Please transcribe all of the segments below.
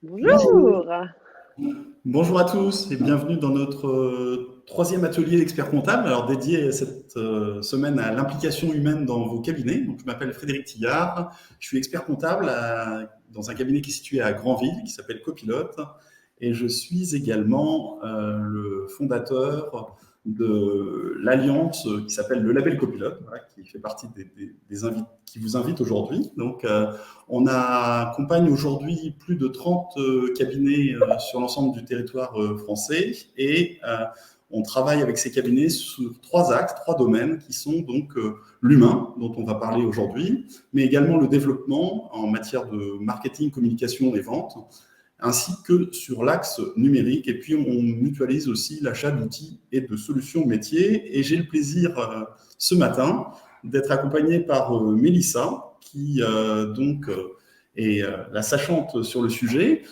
Bonjour. Bonjour. Bonjour à tous et bienvenue dans notre troisième atelier expert comptable, alors dédié cette semaine à l'implication humaine dans vos cabinets. Donc, je m'appelle Frédéric Tillard, je suis expert comptable dans un cabinet qui est situé à Granville, qui s'appelle Copilote, et je suis également le fondateur de l'alliance qui s'appelle le Label Copilote, voilà, qui fait partie qui vous invite aujourd'hui. Donc, on accompagne aujourd'hui plus de 30 cabinets sur l'ensemble du territoire français et on travaille avec ces cabinets sur trois axes, trois domaines qui sont donc l'humain, dont on va parler aujourd'hui, mais également le développement en matière de marketing, communication et vente, ainsi que sur l'axe numérique. Et puis, on mutualise aussi l'achat d'outils et de solutions métiers. Et j'ai le plaisir ce matin d'être accompagné par Mélissa, qui est la sachante sur le sujet,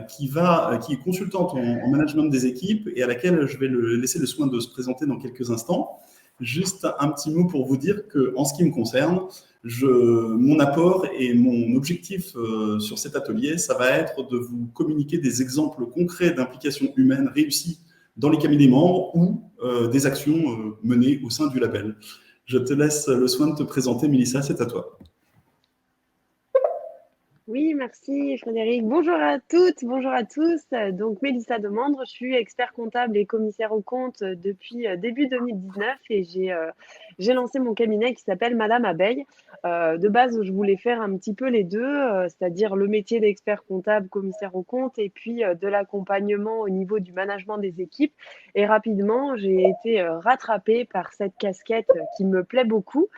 qui est consultante en management des équipes et à laquelle je vais laisser le soin de se présenter dans quelques instants. Juste un petit mot pour vous dire qu'en ce qui me concerne, mon apport et mon objectif sur cet atelier, ça va être de vous communiquer des exemples concrets d'implication humaine réussie dans les cabinets membres ou des actions menées au sein du label. Je te laisse le soin de te présenter, Mélissa, c'est à toi. Oui, merci Frédéric. Bonjour à toutes, bonjour à tous. Donc Mélissa Demandre, je suis expert comptable et commissaire aux comptes depuis début 2019 et j'ai lancé mon cabinet qui s'appelle Madame Abeille. De base, je voulais faire un petit peu les deux, c'est-à-dire le métier d'expert comptable, commissaire aux comptes et puis de l'accompagnement au niveau du management des équipes. Et rapidement, j'ai été rattrapée par cette casquette qui me plaît beaucoup.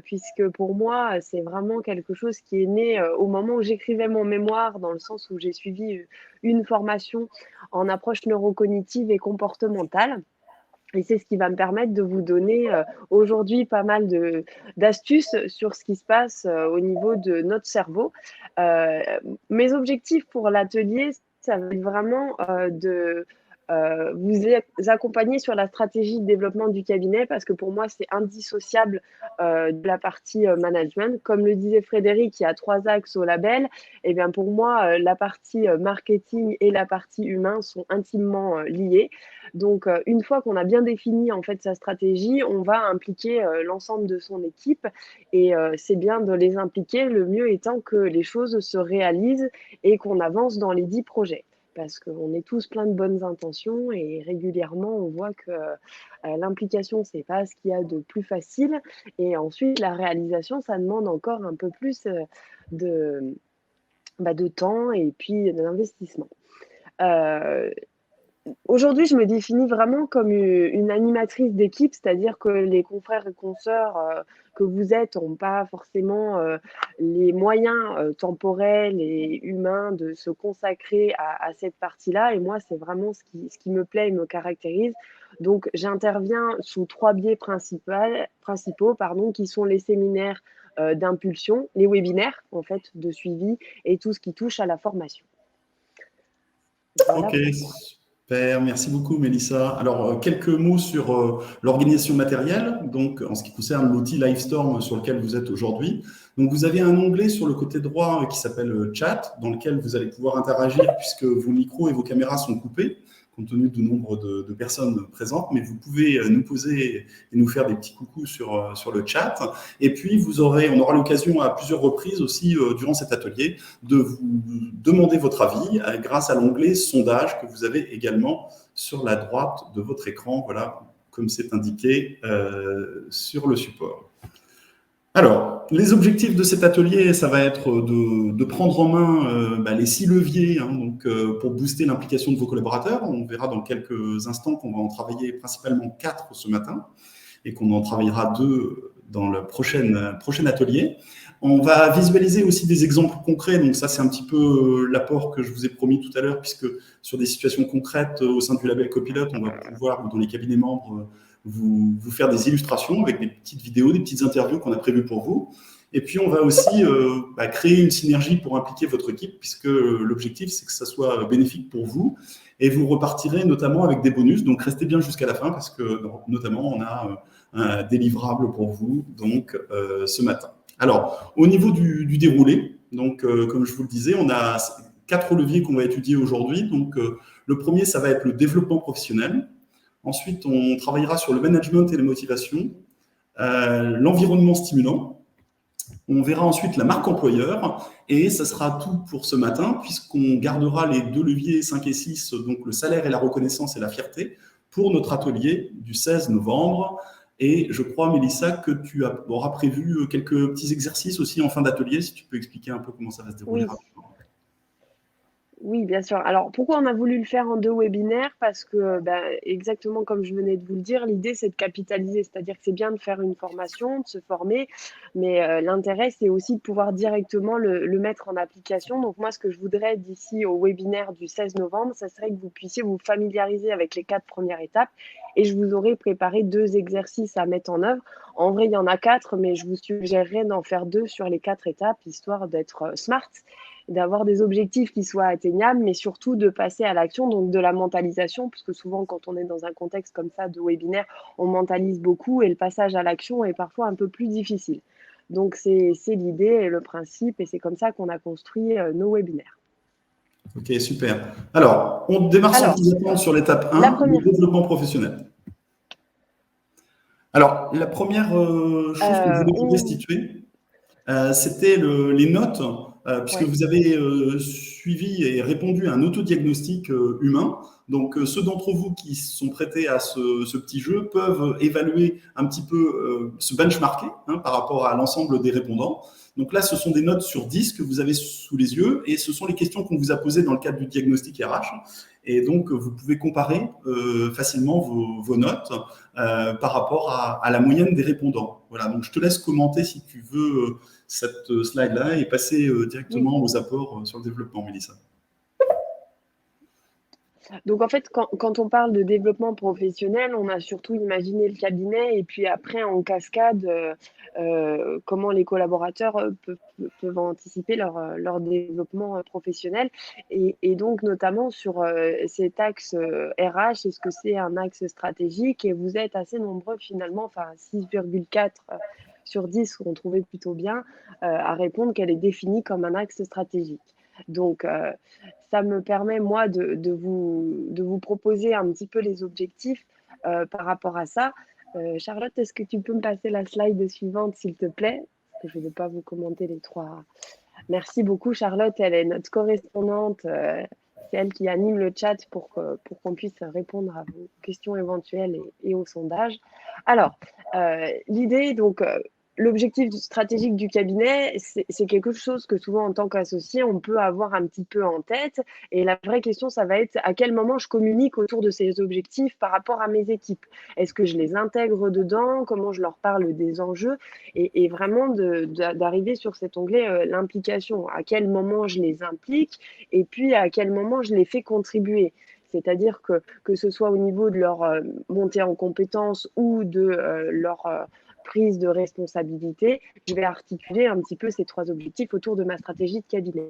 Puisque pour moi, c'est vraiment quelque chose qui est né au moment où j'écrivais mon mémoire, dans le sens où j'ai suivi une formation en approche neurocognitive et comportementale. Et c'est ce qui va me permettre de vous donner aujourd'hui pas mal d'astuces sur ce qui se passe au niveau de notre cerveau. Euh, Mes objectifs pour l'atelier, ça va être vraiment de vous accompagner sur la stratégie de développement du cabinet parce que pour moi, c'est indissociable de la partie management. Comme le disait Frédéric, il y a trois axes au label. Et bien pour moi, la partie marketing et la partie humain sont intimement liées. Donc, une fois qu'on a bien défini en fait sa stratégie, on va impliquer l'ensemble de son équipe et c'est bien de les impliquer, le mieux étant que les choses se réalisent et qu'on avance dans les 10 projets. Parce qu'on est tous plein de bonnes intentions et régulièrement, on voit que l'implication, c'est pas ce qu'il y a de plus facile. Et ensuite, la réalisation, ça demande encore un peu plus de, de temps et puis d'investissement. Euh, Aujourd'hui, je me définis vraiment comme une animatrice d'équipe, c'est-à-dire que les confrères et consoeurs que vous êtes n'ont pas forcément les moyens temporels et humains de se consacrer à cette partie-là. Et moi, c'est vraiment ce qui me plaît et me caractérise. Donc, j'interviens sous trois biais principaux, qui sont les séminaires d'impulsion, les webinaires en fait de suivi et tout ce qui touche à la formation. Voilà Ok, pour moi. super, merci beaucoup Mélissa. Alors, quelques mots sur l'organisation matérielle, donc en ce qui concerne l'outil Livestorm sur lequel vous êtes aujourd'hui. Donc, vous avez un onglet sur le côté droit qui s'appelle Chat, dans lequel vous allez pouvoir interagir puisque vos micros et vos caméras sont coupés, compte tenu du nombre de personnes présentes, mais vous pouvez nous poser et nous faire des petits coucous sur le chat. Et puis, on aura l'occasion à plusieurs reprises aussi durant cet atelier de vous demander votre avis grâce à l'onglet sondage que vous avez également sur la droite de votre écran, voilà, comme c'est indiqué sur le support. Alors, les objectifs de cet atelier, ça va être de prendre en main les 6 leviers pour booster l'implication de vos collaborateurs. On verra dans quelques instants qu'on va en travailler principalement 4 ce matin et qu'on en travaillera 2 dans le prochain atelier. On va visualiser aussi des exemples concrets. Donc ça, c'est un petit peu l'apport que je vous ai promis tout à l'heure, puisque sur des situations concrètes au sein du label Copilote, on va pouvoir, dans les cabinets membres, vous faire des illustrations avec des petites vidéos, des petites interviews qu'on a prévues pour vous. Et puis, on va aussi créer une synergie pour impliquer votre équipe, puisque l'objectif, c'est que ça soit bénéfique pour vous. Et vous repartirez notamment avec des bonus. Donc, restez bien jusqu'à la fin, parce que notamment, on a un délivrable pour vous donc ce matin. Alors, au niveau du déroulé, donc comme je vous le disais, on a 4 leviers qu'on va étudier aujourd'hui. Donc, le premier, ça va être le développement professionnel. Ensuite, on travaillera sur le management et la motivation, l'environnement stimulant. On verra ensuite la marque employeur et ça sera tout pour ce matin puisqu'on gardera les 2 leviers 5 et 6, donc le salaire et la reconnaissance et la fierté, pour notre atelier du 16 novembre. Et je crois, Mélissa, que tu auras prévu quelques petits exercices aussi en fin d'atelier, si tu peux expliquer un peu comment ça va se dérouler Oui. rapidement. Oui, bien sûr. Alors, pourquoi on a voulu le faire en 2 webinaires? Parce que, exactement comme je venais de vous le dire, l'idée, c'est de capitaliser. C'est-à-dire que c'est bien de faire une formation, de se former, mais l'intérêt, c'est aussi de pouvoir directement le mettre en application. Donc moi, ce que je voudrais d'ici au webinaire du 16 novembre, ça serait que vous puissiez vous familiariser avec les 4 premières étapes et je vous aurais préparé 2 exercices à mettre en œuvre. En vrai, il y en a 4, mais je vous suggérerais d'en faire 2 sur les 4 étapes, histoire d'être smart, d'avoir des objectifs qui soient atteignables, mais surtout de passer à l'action, donc de la mentalisation, parce que souvent quand on est dans un contexte comme ça de webinaire, on mentalise beaucoup et le passage à l'action est parfois un peu plus difficile. Donc c'est l'idée et le principe et c'est comme ça qu'on a construit nos webinaires. Ok, super. Alors, on démarre sans plus attendre sur l'étape 1, le développement professionnel. Alors, la première chose que je voulais vous restituer, c'était les notes, puisque vous avez suivi et répondu à un autodiagnostic humain. Donc, ceux d'entre vous qui sont prêtés à ce petit jeu peuvent évaluer un petit peu, se benchmarker par rapport à l'ensemble des répondants. Donc là, ce sont des notes sur 10 que vous avez sous les yeux et ce sont les questions qu'on vous a posées dans le cadre du diagnostic RH. Et donc, vous pouvez comparer facilement vos notes par rapport à la moyenne des répondants. Voilà, donc je te laisse commenter si tu veux cette slide-là et passer directement aux apports sur le développement, Mélissa. Donc en fait, quand on parle de développement professionnel, on a surtout imaginé le cabinet et puis après en cascade, comment les collaborateurs peuvent anticiper leur développement professionnel. Et donc notamment sur cet axe RH, est-ce que c'est un axe stratégique? Et vous êtes assez nombreux finalement, enfin 6,4 sur 10 qu'on trouvait plutôt bien, à répondre qu'elle est définie comme un axe stratégique. Donc, ça me permet, moi, de vous proposer un petit peu les objectifs par rapport à ça. Charlotte, est-ce que tu peux me passer la slide suivante, s'il te plaît? Parce que je ne vais pas vous commenter les 3. Merci beaucoup, Charlotte. Elle est notre correspondante. C'est elle qui anime le chat pour qu'on puisse répondre à vos questions éventuelles et au sondage. Alors, l'idée, donc, l'objectif stratégique du cabinet, c'est quelque chose que souvent en tant qu'associé, on peut avoir un petit peu en tête. Et la vraie question, ça va être à quel moment je communique autour de ces objectifs par rapport à mes équipes. Est-ce que je les intègre dedans? Comment je leur parle des enjeux? Et vraiment d'arriver sur cet onglet l'implication. À quel moment je les implique et puis à quel moment je les fais contribuer. C'est-à-dire que ce soit au niveau de leur montée en compétences ou de leur prise de responsabilité, je vais articuler un petit peu ces 3 objectifs autour de ma stratégie de cabinet.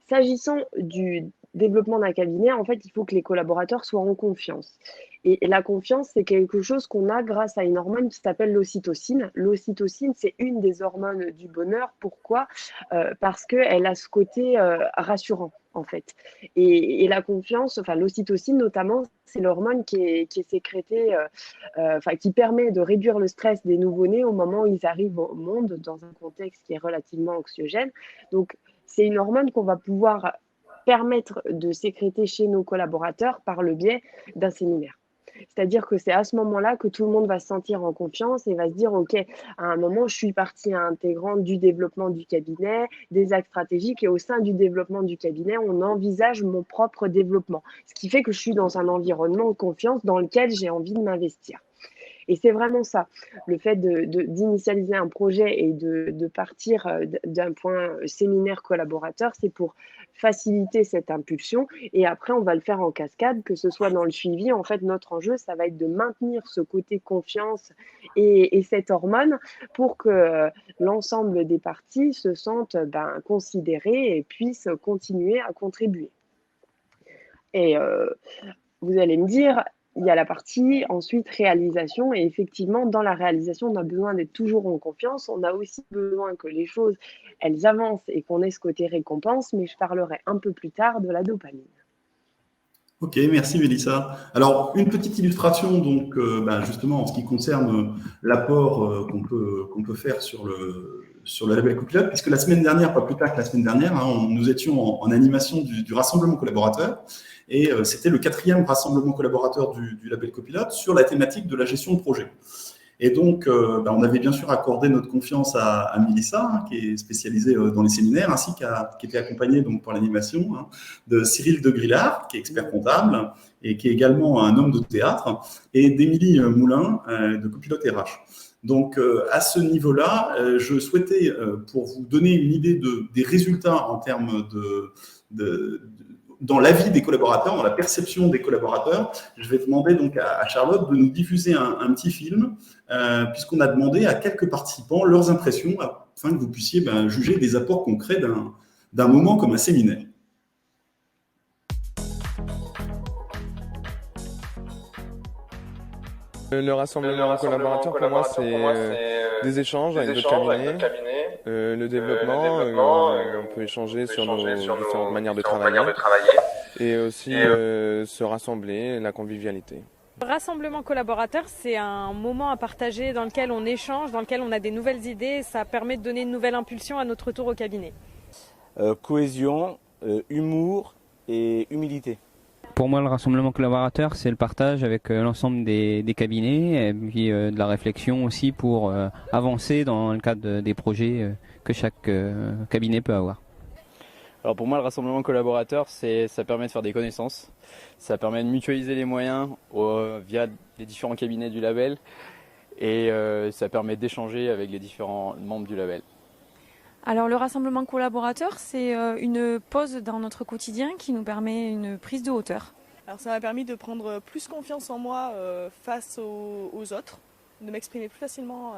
S'agissant du développement d'un cabinet, en fait, il faut que les collaborateurs soient en confiance. Et la confiance, c'est quelque chose qu'on a grâce à une hormone qui s'appelle l'ocytocine. L'ocytocine, c'est une des hormones du bonheur. Pourquoi? Parce qu'elle a ce côté rassurant, en fait. Et la confiance, enfin l'ocytocine notamment, c'est l'hormone qui est sécrétée, qui permet de réduire le stress des nouveau-nés au moment où ils arrivent au monde dans un contexte qui est relativement anxiogène. Donc, c'est une hormone qu'on va pouvoir permettre de sécréter chez nos collaborateurs par le biais d'un séminaire. C'est-à-dire que c'est à ce moment-là que tout le monde va se sentir en confiance et va se dire, OK, à un moment, je suis partie intégrante du développement du cabinet, des axes stratégiques, et au sein du développement du cabinet, on envisage mon propre développement. Ce qui fait que je suis dans un environnement de confiance dans lequel j'ai envie de m'investir. Et c'est vraiment ça, le fait d'initialiser un projet et de partir d'un point séminaire collaborateur, c'est pour faciliter cette impulsion. Et après, on va le faire en cascade, que ce soit dans le suivi. En fait, notre enjeu, ça va être de maintenir ce côté confiance et cette hormone pour que l'ensemble des parties se sentent considérées et puissent continuer à contribuer. Et vous allez me dire, il y a la partie ensuite réalisation et effectivement, dans la réalisation, on a besoin d'être toujours en confiance. On a aussi besoin que les choses, elles avancent et qu'on ait ce côté récompense, mais je parlerai un peu plus tard de la dopamine. Ok, merci Mélissa. Alors, une petite illustration, donc, justement, en ce qui concerne l'apport qu'on peut faire sur le label Copilote, puisque la semaine dernière, pas plus tard que la semaine dernière, hein, nous étions en animation du rassemblement collaborateur, et c'était le 4e rassemblement collaborateur du label Copilote sur la thématique de la gestion de projet. Et donc, on avait bien sûr accordé notre confiance à Mélissa, hein, qui est spécialisée dans les séminaires, ainsi qui était accompagnée donc, pour l'animation de Cyril de Grillard, qui est expert comptable et qui est également un homme de théâtre, et d'Émilie Moulin, de Copilote RH. Donc, à ce niveau-là, je souhaitais, pour vous donner une idée des résultats en termes dans l'avis des collaborateurs, dans la perception des collaborateurs, je vais demander donc à Charlotte de nous diffuser un petit film, puisqu'on a demandé à quelques participants leurs impressions afin que vous puissiez juger des apports concrets d'un moment comme un séminaire. Le rassemblement collaborateur, pour moi, c'est des échanges avec d'autres cabinets, le développement, on peut échanger sur nos différentes manières de travailler, et aussi se rassembler, la convivialité. Le rassemblement collaborateur, c'est un moment à partager dans lequel on échange, dans lequel on a des nouvelles idées, et ça permet de donner une nouvelle impulsion à notre retour au cabinet. Cohésion, humour et humilité. Pour moi, le rassemblement collaborateur, c'est le partage avec l'ensemble des cabinets et puis de la réflexion aussi pour avancer dans le cadre des projets que chaque cabinet peut avoir. Alors pour moi, le rassemblement collaborateur, ça permet de faire des connaissances, ça permet de mutualiser les moyens via les différents cabinets du label et ça permet d'échanger avec les différents membres du label. Alors le rassemblement collaborateur, c'est une pause dans notre quotidien qui nous permet une prise de hauteur. Alors ça m'a permis de prendre plus confiance en moi face aux autres, de m'exprimer plus facilement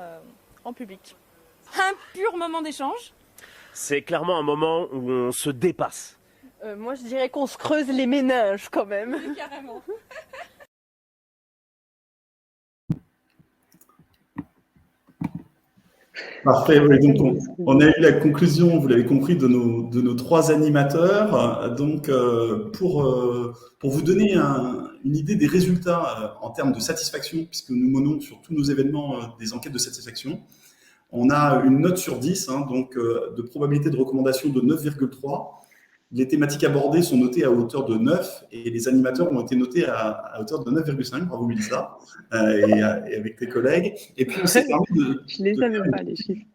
en public. Un pur moment d'échange. C'est clairement un moment où on se dépasse. Moi je dirais qu'on se creuse les méninges quand même. Carrément. Parfait, oui, donc on a eu la conclusion, vous l'avez compris, de nos 3 animateurs. Donc, pour vous donner une idée des résultats en termes de satisfaction, puisque nous menons sur tous nos événements des enquêtes de satisfaction, on a une note sur 10, donc de probabilité de recommandation de 9,3. Les thématiques abordées sont notées à hauteur de 9 et les animateurs ont été notés à hauteur de 9,5. Bravo Mélissa, et avec tes collègues. Et puis on s'est permis Je les avais pas, les chiffres.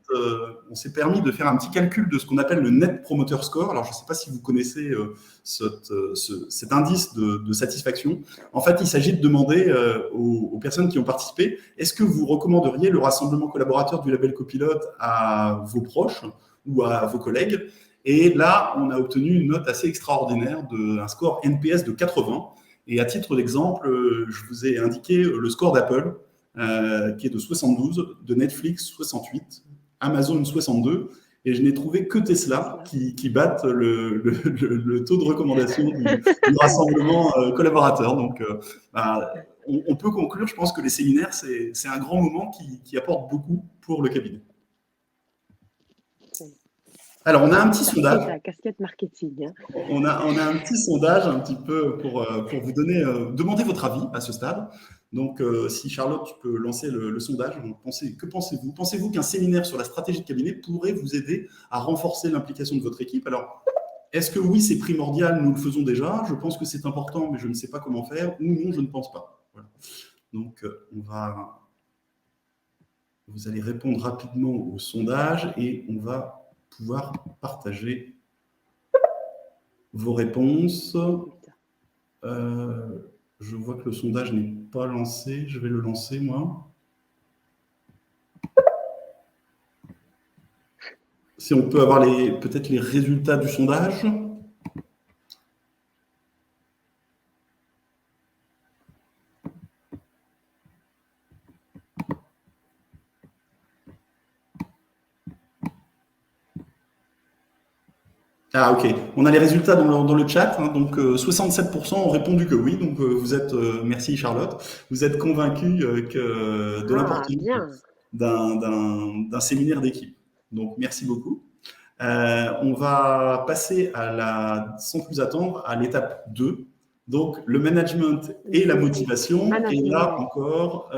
on s'est permis de faire un petit calcul de ce qu'on appelle le Net Promoter Score. Alors je ne sais pas si vous connaissez cet indice de satisfaction. En fait, il s'agit de demander aux personnes qui ont participé, est-ce que vous recommanderiez le rassemblement collaborateur du label Copilote à vos proches ou à vos collègues? Et là, on a obtenu une note assez extraordinaire, un score NPS de 80. Et à titre d'exemple, je vous ai indiqué le score d'Apple, qui est de 72, de Netflix 68, Amazon 62. Et je n'ai trouvé que Tesla qui battent le taux de recommandation du rassemblement collaborateur. Donc, on peut conclure, je pense que les séminaires, c'est un grand moment qui apporte beaucoup pour le cabinet. Alors, on a un petit sondage. La casquette marketing. Hein. On a un petit sondage un petit peu pour vous demander votre avis à ce stade. Donc, si Charlotte, tu peux lancer le sondage. Que pensez-vous? Pensez-vous qu'un séminaire sur la stratégie de cabinet pourrait vous aider à renforcer l'implication de votre équipe? Alors, est-ce que oui, c'est primordial, nous le faisons déjà? Je pense que c'est important, mais je ne sais pas comment faire. Ou non, je ne pense pas. Voilà. Donc, vous allez répondre rapidement au sondage et on va pouvoir partager vos réponses. Je vois que le sondage n'est pas lancé. Je vais le lancer, moi. Si on peut avoir peut-être les résultats du sondage. Ah, ok. On a les résultats dans le chat. Hein, donc, 67% ont répondu que oui. Donc, vous êtes, merci Charlotte, vous êtes convaincu de Ah, l'importance bien. d'un séminaire d'équipe. Donc, merci beaucoup. On va passer sans plus attendre à l'étape 2. Donc, le management et la motivation. Et là encore,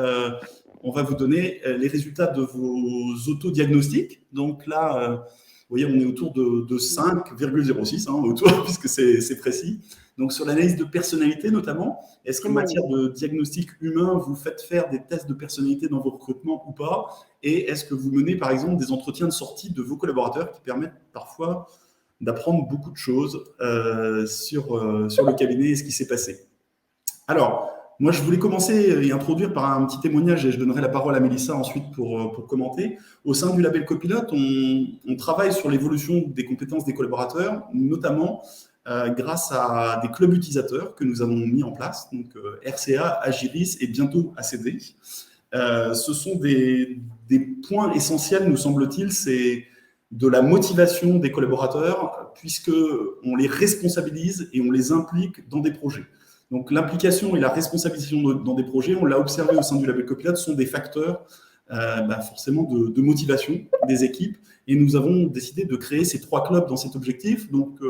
on va vous donner les résultats de vos autodiagnostics. Donc là, vous voyez, on est autour de 5,06, puisque c'est précis. Donc, sur l'analyse de personnalité notamment, est-ce qu'en matière de diagnostic humain, vous faites faire des tests de personnalité dans vos recrutements ou pas? Et est-ce que vous menez, par exemple, des entretiens de sortie de vos collaborateurs qui permettent parfois d'apprendre beaucoup de choses sur le cabinet et ce qui s'est passé? Alors, moi, je voulais commencer et introduire par un petit témoignage et je donnerai la parole à Mélissa ensuite pour commenter. Au sein du label Copilote, on travaille sur l'évolution des compétences des collaborateurs, notamment grâce à des clubs utilisateurs que nous avons mis en place, donc RCA, Agiris et bientôt ACD. Ce sont des points essentiels, nous semble-t-il, c'est de la motivation des collaborateurs, puisqu'on les responsabilise et on les implique dans des projets. Donc, l'implication et la responsabilisation dans des projets, on l'a observé au sein du label Copilote, sont des facteurs forcément de motivation des équipes. Et nous avons décidé de créer ces 3 clubs dans cet objectif. Donc,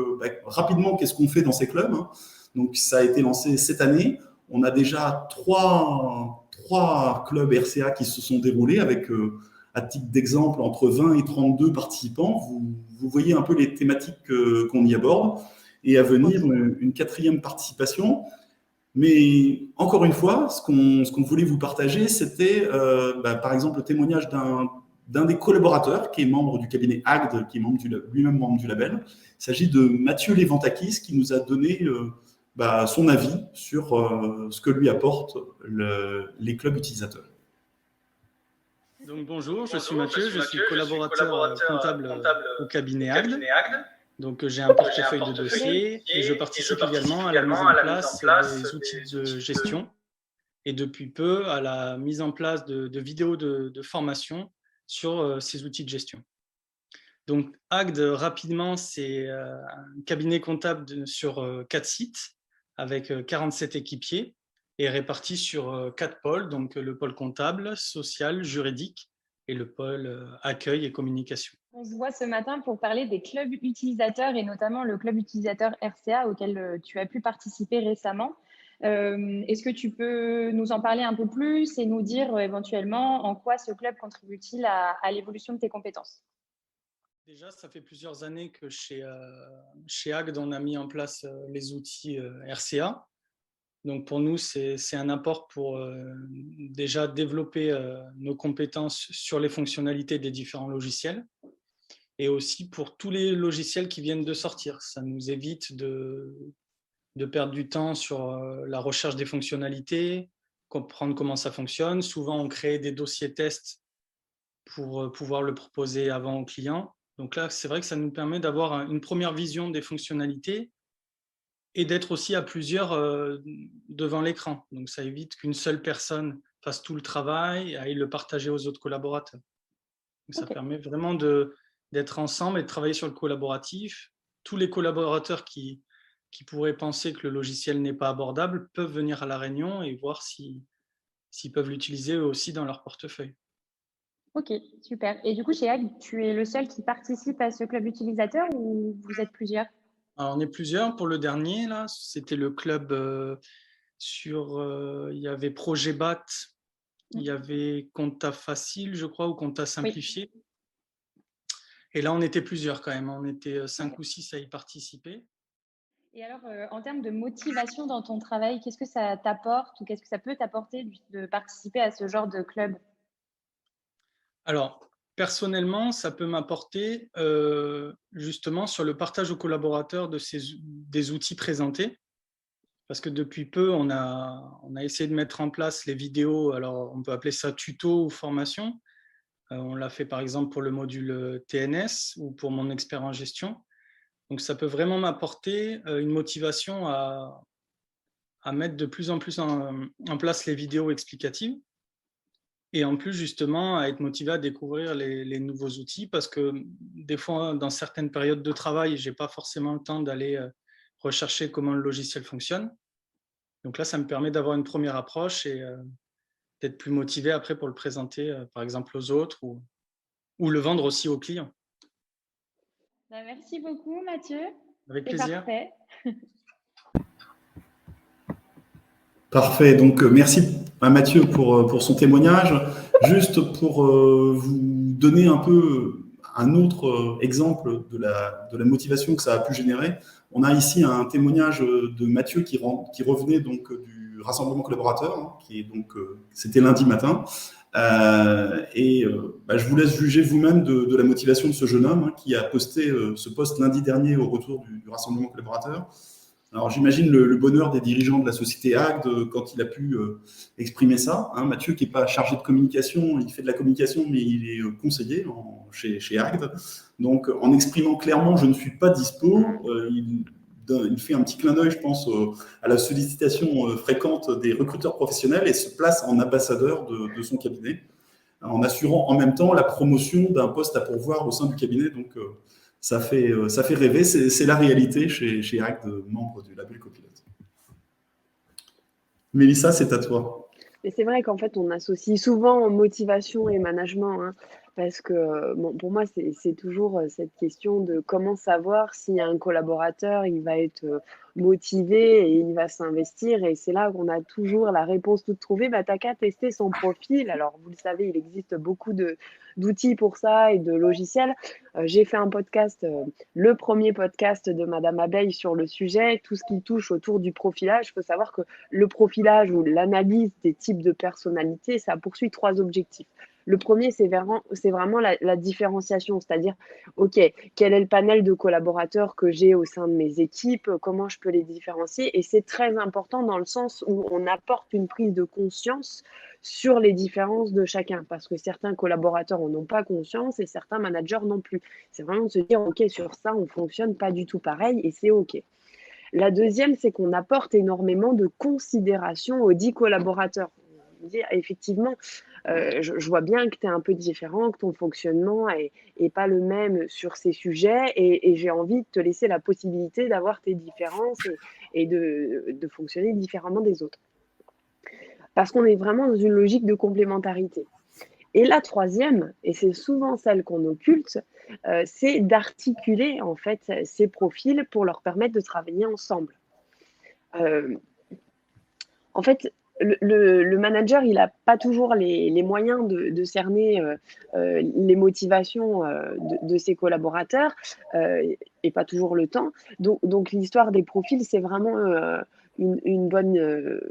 rapidement, qu'est-ce qu'on fait dans ces clubs? Donc, ça a été lancé cette année. On a déjà 3 clubs RCA qui se sont déroulés avec, à titre d'exemple, entre 20 et 32 participants. Vous voyez un peu les thématiques qu'on y aborde. Et à venir, une 4e participation. Mais encore une fois, ce qu'on voulait vous partager, c'était par exemple le témoignage d'un des collaborateurs qui est membre du cabinet AGD, qui est lui-même membre du label. Il s'agit de Mathieu Levantakis qui nous a donné son avis sur ce que lui apportent les clubs utilisateurs. Donc bonjour, je suis Mathieu, je suis collaborateur comptable au cabinet AGD. Donc j'ai un portefeuille de dossiers et je participe également à la mise en place des outils de gestion et depuis peu à la mise en place de vidéos de formation sur ces outils de gestion. Donc AGD, rapidement, c'est un cabinet comptable sur 4 sites avec 47 équipiers et répartis sur 4 pôles, donc le pôle comptable, social, juridique et le pôle accueil et communication. On se voit ce matin pour parler des clubs utilisateurs et notamment le club utilisateur RCA auquel tu as pu participer récemment. Est-ce que tu peux nous en parler un peu plus et nous dire éventuellement en quoi ce club contribue-t-il à l'évolution de tes compétences? Déjà, ça fait plusieurs années que chez AGD, on a mis en place les outils RCA. Donc pour nous, c'est un apport pour déjà développer nos compétences sur les fonctionnalités des différents logiciels et aussi pour tous les logiciels qui viennent de sortir. Ça nous évite de perdre du temps sur la recherche des fonctionnalités, comprendre comment ça fonctionne. Souvent, on crée des dossiers tests pour pouvoir le proposer avant aux clients. Donc là, c'est vrai que ça nous permet d'avoir une première vision des fonctionnalités et d'être aussi à plusieurs devant l'écran. Donc ça évite qu'une seule personne fasse tout le travail et aille le partager aux autres collaborateurs. Donc ça permet vraiment d'être ensemble et de travailler sur le collaboratif. Tous les collaborateurs qui pourraient penser que le logiciel n'est pas abordable peuvent venir à la réunion et voir s'ils peuvent l'utiliser eux aussi dans leur portefeuille. Ok, super. Et du coup, chez AGD, tu es le seul qui participe à ce club utilisateur ou vous êtes plusieurs? Alors, on est plusieurs. Pour le dernier, là, c'était le club il y avait Projet BAT, il y avait Compta Facile, je crois, ou Compta Simplifié. Oui. Et là, on était plusieurs quand même. On était 5 ou 6 à y participer. Et alors, en termes de motivation dans ton travail, qu'est-ce que ça t'apporte ou qu'est-ce que ça peut t'apporter de participer à ce genre de club? Alors, personnellement, ça peut m'apporter justement sur le partage aux collaborateurs des outils présentés. Parce que depuis peu, on a essayé de mettre en place les vidéos, alors on peut appeler ça tuto ou formation. On l'a fait par exemple pour le module TNS ou pour mon expert en gestion. Donc ça peut vraiment m'apporter une motivation à mettre de plus en plus en place les vidéos explicatives. Et en plus, justement, à être motivé à découvrir les nouveaux outils parce que des fois, dans certaines périodes de travail, je n'ai pas forcément le temps d'aller rechercher comment le logiciel fonctionne. Donc là, ça me permet d'avoir une première approche et d'être plus motivé après pour le présenter, par exemple, aux autres ou le vendre aussi aux clients. Merci beaucoup, Mathieu. Avec C'est plaisir. parfait. Parfait. Donc, merci à Mathieu pour son témoignage. Juste pour vous donner un peu un autre exemple de la motivation que ça a pu générer, on a ici un témoignage de Mathieu qui revenait donc du rassemblement collaborateur, hein, qui est donc c'était lundi matin. Je vous laisse juger vous-même de la motivation de ce jeune homme, hein, qui a posté ce post lundi dernier au retour du rassemblement collaborateur. Alors, j'imagine le bonheur des dirigeants de la société AGD quand il a pu exprimer ça. Hein, Mathieu, qui n'est pas chargé de communication, il fait de la communication, mais il est conseiller chez AGD. Donc, en exprimant clairement « je ne suis pas dispo », il fait un petit clin d'œil, je pense, à la sollicitation fréquente des recruteurs professionnels et se place en ambassadeur de son cabinet, en assurant en même temps la promotion d'un poste à pourvoir au sein du cabinet. Donc, ça fait rêver, c'est la réalité chez ACT, membre du label Copilote. Mélissa, c'est à toi. Mais c'est vrai qu'en fait, on associe souvent motivation et management, hein, parce que pour moi, c'est toujours cette question de comment savoir si un collaborateur, il va être motivé et il va s'investir. Et c'est là qu'on a toujours la réponse toute trouvée. Bah, t'as qu'à tester son profil. Alors, vous le savez, il existe beaucoup d'outils pour ça et de logiciels. J'ai fait un podcast, le premier podcast de Madame Abeille sur le sujet, tout ce qui touche autour du profilage. Il faut savoir que le profilage ou l'analyse des types de personnalités, ça poursuit 3 objectifs. Le premier, c'est vraiment la différenciation, c'est-à-dire, OK, quel est le panel de collaborateurs que j'ai au sein de mes équipes, comment je peux les différencier. Et c'est très important dans le sens où on apporte une prise de conscience sur les différences de chacun, parce que certains collaborateurs n'en ont pas conscience et certains managers non plus. C'est vraiment de se dire, OK, sur ça, on ne fonctionne pas du tout pareil et c'est OK. La deuxième, c'est qu'on apporte énormément de considération aux 10 collaborateurs. Effectivement, je vois bien que tu es un peu différent, que ton fonctionnement est pas le même sur ces sujets et j'ai envie de te laisser la possibilité d'avoir tes différences et de fonctionner différemment des autres. Parce qu'on est vraiment dans une logique de complémentarité. Et la troisième, et c'est souvent celle qu'on occulte, c'est d'articuler en fait ces profils pour leur permettre de travailler ensemble. En fait, le manager, il n'a pas toujours les moyens de cerner les motivations de ses collaborateurs et pas toujours le temps. Donc l'histoire des profils, c'est vraiment une bonne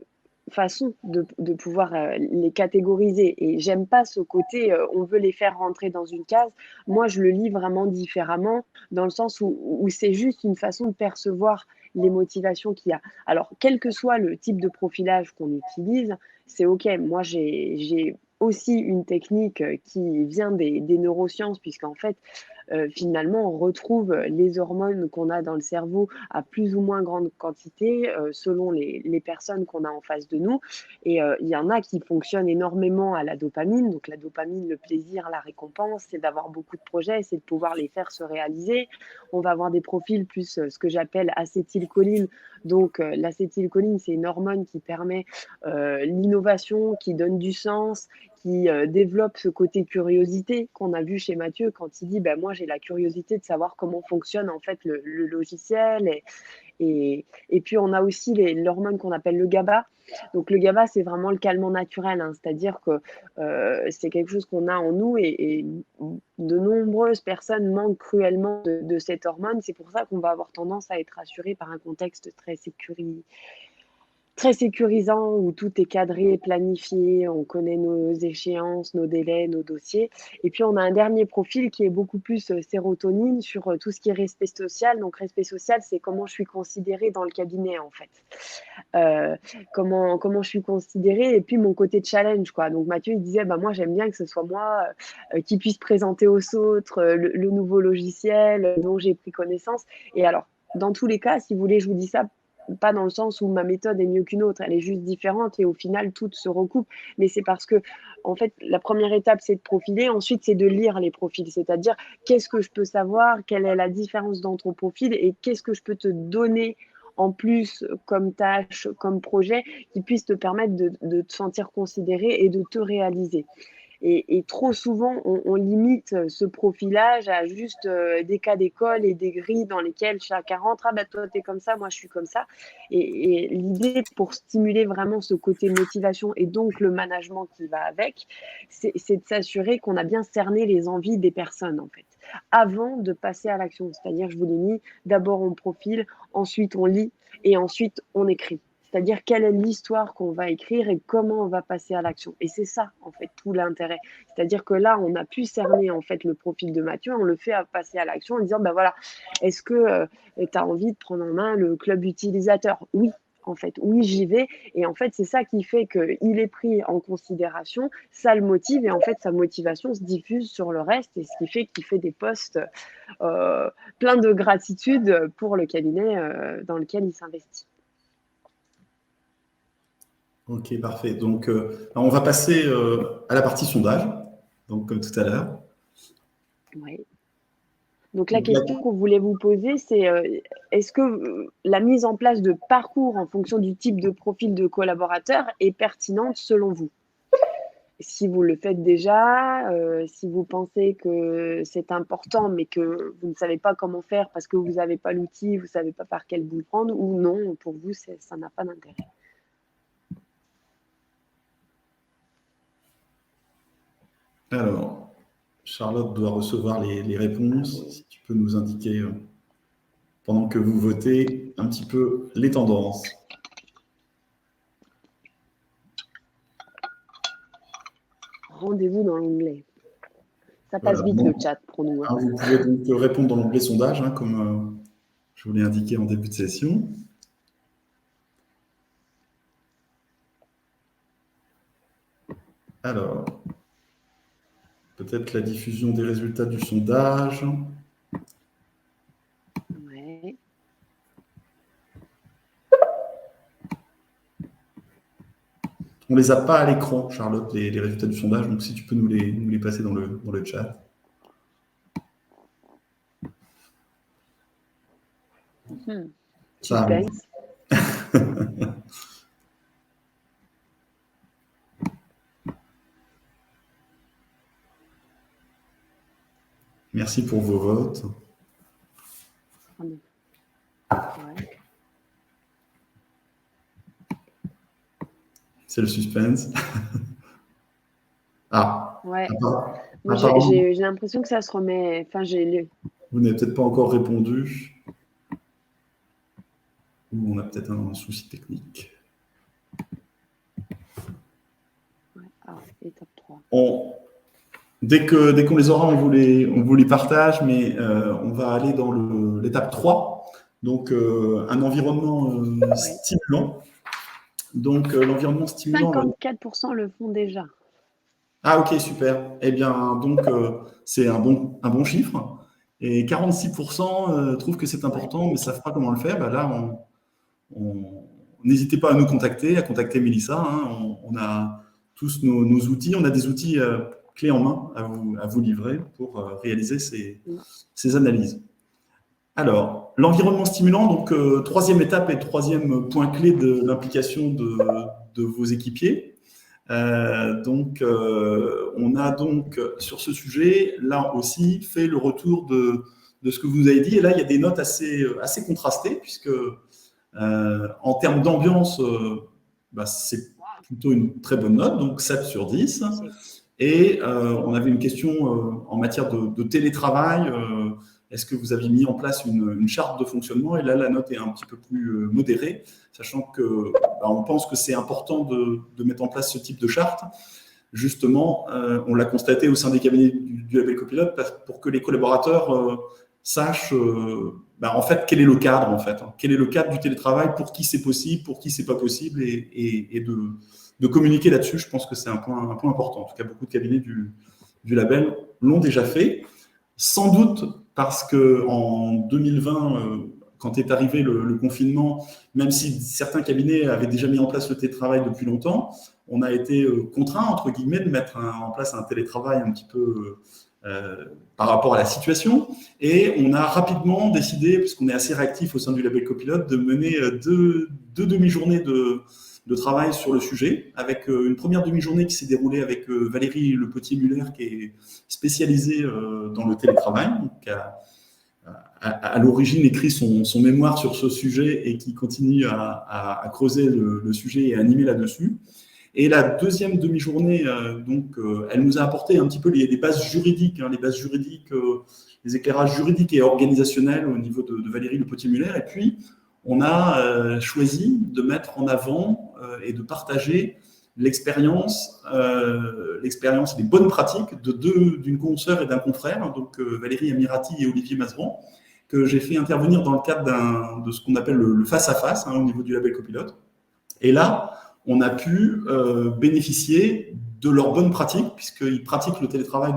façon de pouvoir les catégoriser. Et j'aime pas ce côté, on veut les faire rentrer dans une case. Moi, je le lis vraiment différemment, dans le sens où c'est juste une façon de percevoir les motivations qu'il y a. Alors, quel que soit le type de profilage qu'on utilise, c'est OK. Moi, j'ai aussi une technique qui vient des neurosciences, puisqu'en fait, finalement, on retrouve les hormones qu'on a dans le cerveau à plus ou moins grande quantité selon les personnes qu'on a en face de nous. Et il y en a qui fonctionnent énormément à la dopamine. Donc la dopamine, le plaisir, la récompense, c'est d'avoir beaucoup de projets, c'est de pouvoir les faire se réaliser. On va avoir des profils plus ce que j'appelle acétylcholine. Donc l'acétylcholine, c'est une hormone qui permet l'innovation, qui donne du sens, qui développe ce côté curiosité qu'on a vu chez Mathieu quand il dit ben, moi j'ai la curiosité de savoir comment fonctionne en fait le logiciel et puis on a aussi l'hormone qu'on appelle le GABA. Donc le GABA c'est vraiment le calmant naturel, hein, c'est-à-dire que c'est quelque chose qu'on a en nous et de nombreuses personnes manquent cruellement de cette hormone. C'est pour ça qu'on va avoir tendance à être rassuré par un contexte très sécurisant où tout est cadré, planifié, on connaît nos échéances, nos délais, nos dossiers. Et puis, on a un dernier profil qui est beaucoup plus sérotonine sur tout ce qui est respect social. Donc, respect social, c'est comment je suis considérée dans le cabinet, en fait. Comment je suis considérée et puis mon côté challenge, quoi. Donc, Mathieu, il disait, bah, moi, j'aime bien que ce soit moi qui puisse présenter aux autres le nouveau logiciel dont j'ai pris connaissance. Et alors, dans tous les cas, si vous voulez, je vous dis ça pas dans le sens où ma méthode est mieux qu'une autre, elle est juste différente et au final, toutes se recoupent. Mais c'est parce que, en fait, la première étape, c'est de profiler. Ensuite, c'est de lire les profils, c'est-à-dire qu'est-ce que je peux savoir, quelle est la différence dans ton profil et qu'est-ce que je peux te donner en plus comme tâche, comme projet, qui puisse te permettre de te sentir considéré et de te réaliser. Et trop souvent, on limite ce profilage à juste des cas d'école et des grilles dans lesquelles chacun rentre. Ah bah toi, t'es comme ça, moi, je suis comme ça. Et l'idée pour stimuler vraiment ce côté motivation et donc le management qui va avec, c'est de s'assurer qu'on a bien cerné les envies des personnes, en fait, avant de passer à l'action. C'est-à-dire, je vous l'ai mis, d'abord on profile, ensuite on lit et ensuite on écrit. C'est-à-dire quelle est l'histoire qu'on va écrire et comment on va passer à l'action. Et c'est ça, en fait, tout l'intérêt. C'est-à-dire que là, on a pu cerner, en fait, le profil de Mathieu, on le fait à passer à l'action en disant, ben voilà, est-ce que tu as envie de prendre en main le club utilisateur? Oui, en fait, oui, j'y vais. Et en fait, c'est ça qui fait qu'il est pris en considération, ça le motive, et en fait, sa motivation se diffuse sur le reste, et ce qui fait qu'il fait des posts pleins de gratitude pour le cabinet dans lequel il s'investit. Ok, parfait. Donc, on va passer à la partie sondage, donc comme tout à l'heure. Oui. Donc, la question qu'on voulait vous poser, c'est est-ce que la mise en place de parcours en fonction du type de profil de collaborateur est pertinente selon vous? Si vous le faites déjà, si vous pensez que c'est important, mais que vous ne savez pas comment faire parce que vous n'avez pas l'outil, vous ne savez pas par quel bout le prendre, ou non, pour vous, ça n'a pas d'intérêt. Alors, Charlotte doit recevoir les réponses. Si tu peux nous indiquer, pendant que vous votez, un petit peu les tendances. Rendez-vous dans l'onglet. Ça passe vite le chat pour nous. Hein. Vous pouvez donc répondre dans l'onglet sondage, hein, comme je vous l'ai indiqué en début de session. Alors, peut-être la diffusion des résultats du sondage. Ouais. On ne les a pas à l'écran, Charlotte, les résultats du sondage, donc si tu peux nous les passer dans le chat. Ça arrive. Merci pour vos votes. Ouais. C'est le suspense. Ah. Ouais. Moi, j'ai l'impression que ça se remet. Enfin, vous n'avez peut-être pas encore répondu. Ou on a peut-être un souci technique. Ouais. Ah, étape 3. Dès qu'on les aura, on vous les partage, mais on va aller dans l'étape 3. Donc, un environnement stimulant. Donc, l'environnement stimulant... 54% le font déjà. Ah, ok, super. Eh bien, donc, c'est un bon chiffre. Et 46% trouvent que c'est important, mais ne savent pas comment le faire. Ben là, n'hésitez pas à nous contacter, à contacter Mélissa. Hein. On a tous nos outils. On a des outils clés en main à vous livrer pour réaliser ces analyses. Alors, l'environnement stimulant, donc troisième étape et troisième point clé de l'implication de vos équipiers. On a donc sur ce sujet, là aussi, fait le retour de ce que vous nous avez dit. Et là, il y a des notes assez contrastées, puisque en termes d'ambiance, c'est plutôt une très bonne note, donc 7 sur 10. Et on avait une question en matière de télétravail. Est-ce que vous avez mis en place une charte de fonctionnement? Et là, la note est un petit peu plus modérée, sachant que on pense que c'est important de mettre en place ce type de charte. Justement, on l'a constaté au sein des cabinets du label Copilote, pour que les collaborateurs sachent en fait quel est le cadre, en fait. Quel est le cadre du télétravail, pour qui c'est possible, pour qui c'est pas possible, et de communiquer là-dessus. Je pense que c'est un point important. En tout cas, beaucoup de cabinets du label l'ont déjà fait. Sans doute parce qu'en 2020, quand est arrivé le confinement, même si certains cabinets avaient déjà mis en place le télétravail depuis longtemps, on a été contraint, entre guillemets, de mettre en place un télétravail un petit peu par rapport à la situation. Et on a rapidement décidé, puisqu'on est assez réactif au sein du label Copilote, de mener deux demi-journées de travail sur le sujet, avec une première demi-journée qui s'est déroulée avec Valérie Le Potier-Muller, qui est spécialisée dans le télétravail, qui a à l'origine écrit son mémoire sur ce sujet et qui continue à creuser le sujet et à animer là-dessus. Et la deuxième demi-journée, elle nous a apporté un petit peu les bases juridiques, les éclairages juridiques et organisationnels au niveau de Valérie Le Potier-Muller. Et puis, on a choisi de mettre en avant et de partager l'expérience et les bonnes pratiques d'une consoeur et d'un confrère, donc Valérie Amirati et Olivier Mazeran, que j'ai fait intervenir dans le cadre de ce qu'on appelle le face-à-face au niveau du label Copilote. Et là, on a pu bénéficier de leurs bonnes pratiques, puisqu'ils pratiquent le télétravail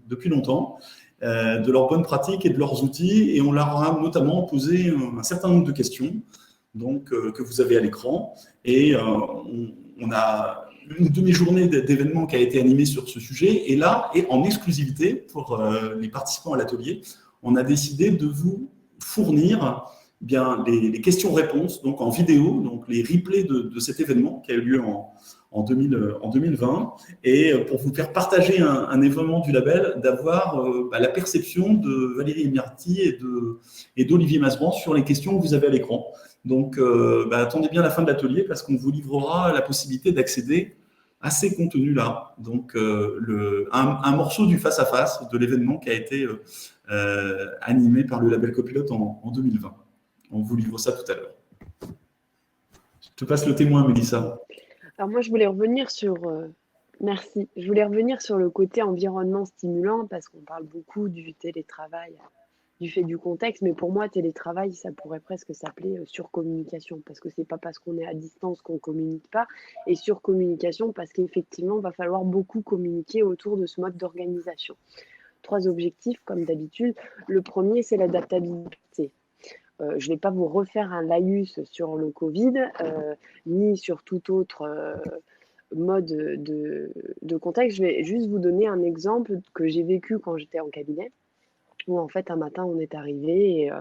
depuis longtemps, de leurs bonnes pratiques et de leurs outils, et on leur a notamment posé un certain nombre de questions que vous avez à l'écran, et on a une demi-journée d'événements qui a été animée sur ce sujet, et là, et en exclusivité pour les participants à l'atelier, on a décidé de vous fournir bien les questions-réponses, donc en vidéo, donc les replays de cet événement qui a eu lieu en 2020, et pour vous faire partager un événement du label, d'avoir la perception de Valérie Amirati et d'Olivier Mazeran sur les questions que vous avez à l'écran. Donc, attendez bien la fin de l'atelier parce qu'on vous livrera la possibilité d'accéder à ces contenus-là. Donc, un morceau du face-à-face de l'événement qui a été animé par le label Copilote en 2020. On vous livre ça tout à l'heure. Je te passe le témoin, Mélissa. Alors moi, je voulais revenir sur... merci. Je voulais revenir sur le côté environnement stimulant parce qu'on parle beaucoup du télétravail, du fait du contexte. Mais pour moi, télétravail, ça pourrait presque s'appeler surcommunication parce que c'est pas parce qu'on est à distance qu'on communique pas. Et surcommunication parce qu'effectivement, il va falloir beaucoup communiquer autour de ce mode d'organisation. 3 objectifs, comme d'habitude. Le premier, c'est l'adaptabilité. Je ne vais pas vous refaire un laïus sur le Covid, ni sur tout autre mode de contexte. Je vais juste vous donner un exemple que j'ai vécu quand j'étais en cabinet, où en fait un matin on est arrivé et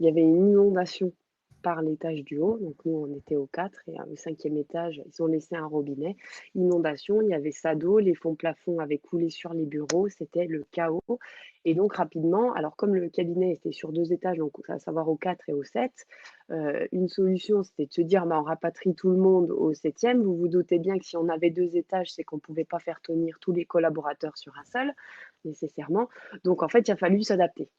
il y avait une inondation par l'étage du haut. Donc nous on était au 4 et au 5e étage, ils ont laissé un robinet. Inondation, il y avait ça d'eau, les fonds plafonds avaient coulé sur les bureaux, c'était le chaos. Et donc rapidement, alors comme le cabinet était sur 2 étages, donc à savoir au 4 et au 7, une solution c'était de se dire on rapatrie tout le monde au 7e. Vous vous doutez bien que si on avait 2 étages, c'est qu'on ne pouvait pas faire tenir tous les collaborateurs sur un seul, nécessairement. Donc en fait, il a fallu s'adapter.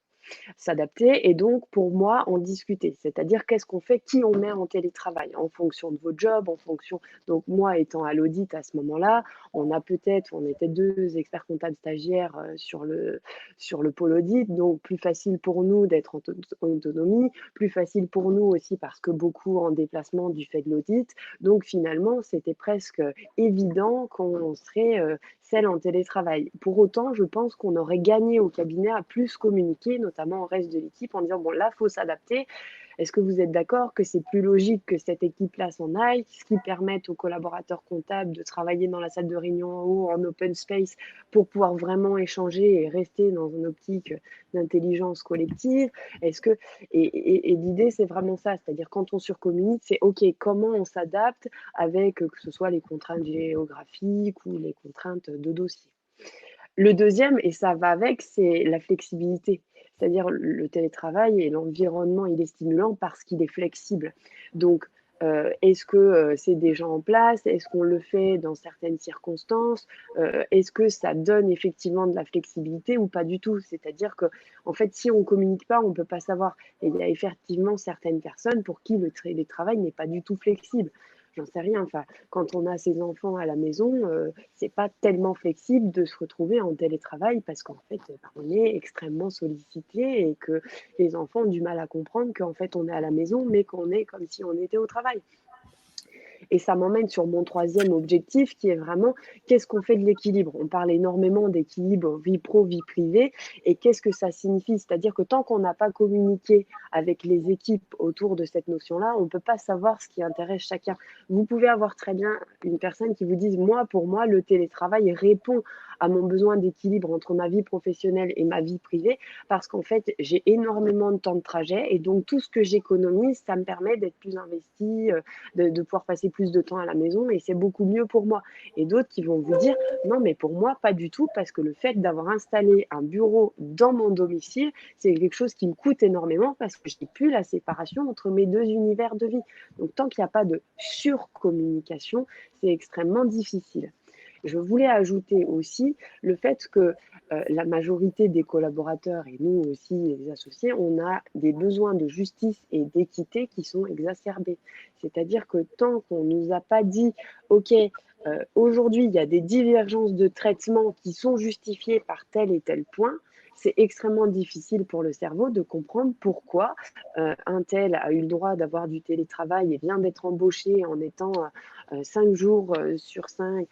Et donc pour moi en discuter, c'est-à-dire qu'est-ce qu'on fait, qui on met en télétravail en fonction de vos jobs, en fonction, donc moi étant à l'audit à ce moment-là, on était 2 experts comptables stagiaires sur le pôle audit, donc plus facile pour nous d'être en autonomie, plus facile pour nous aussi parce que beaucoup en déplacement du fait de l'audit, donc finalement c'était presque évident qu'on serait celle en télétravail. Pour autant, je pense qu'on aurait gagné au cabinet à plus communiquer, notamment au reste de l'équipe, en disant, bon, là, il faut s'adapter. Est-ce que vous êtes d'accord que c'est plus logique que cette équipe-là s'en aille, ce qui permette aux collaborateurs comptables de travailler dans la salle de réunion en haut, en open space, pour pouvoir vraiment échanger et rester dans une optique d'intelligence collective? Et l'idée, c'est vraiment ça, c'est-à-dire quand on surcommunique, c'est OK, comment on s'adapte avec que ce soit les contraintes géographiques ou les contraintes de dossier. Le deuxième, et ça va avec, c'est la flexibilité. C'est-à-dire le télétravail et l'environnement, il est stimulant parce qu'il est flexible. Donc, est-ce que c'est déjà en place? Est-ce qu'on le fait dans certaines circonstances? Est-ce que ça donne effectivement de la flexibilité ou pas du tout? C'est-à-dire que, en fait, si on ne communique pas, on ne peut pas savoir. Et il y a effectivement certaines personnes pour qui le télétravail n'est pas du tout flexible. J'en sais rien. Enfin, quand on a ses enfants à la maison, c'est pas tellement flexible de se retrouver en télétravail parce qu'en fait, on est extrêmement sollicité et que les enfants ont du mal à comprendre qu'en fait, on est à la maison, mais qu'on est comme si on était au travail. Et ça m'emmène sur mon troisième objectif qui est vraiment qu'est-ce qu'on fait de l'équilibre? On parle énormément d'équilibre vie pro, vie privée et qu'est-ce que ça signifie? C'est-à-dire que tant qu'on n'a pas communiqué avec les équipes autour de cette notion-là, on ne peut pas savoir ce qui intéresse chacun. Vous pouvez avoir très bien une personne qui vous dise, moi, pour moi, le télétravail répond à mon besoin d'équilibre entre ma vie professionnelle et ma vie privée parce qu'en fait, j'ai énormément de temps de trajet et donc tout ce que j'économise, ça me permet d'être plus investie, de pouvoir passer plus de temps à la maison et c'est beaucoup mieux pour moi. Et d'autres qui vont vous dire, non, mais pour moi, pas du tout parce que le fait d'avoir installé un bureau dans mon domicile, c'est quelque chose qui me coûte énormément parce que je n'ai plus la séparation entre mes deux univers de vie. Donc, tant qu'il n'y a pas de surcommunication, c'est extrêmement difficile. Je voulais ajouter aussi le fait que la majorité des collaborateurs et nous aussi, les associés, on a des besoins de justice et d'équité qui sont exacerbés. C'est-à-dire que tant qu'on ne nous a pas dit, OK, aujourd'hui, il y a des divergences de traitement qui sont justifiées par tel et tel point, c'est extrêmement difficile pour le cerveau de comprendre pourquoi un tel a eu le droit d'avoir du télétravail et vient d'être embauché en étant 5 jours sur 5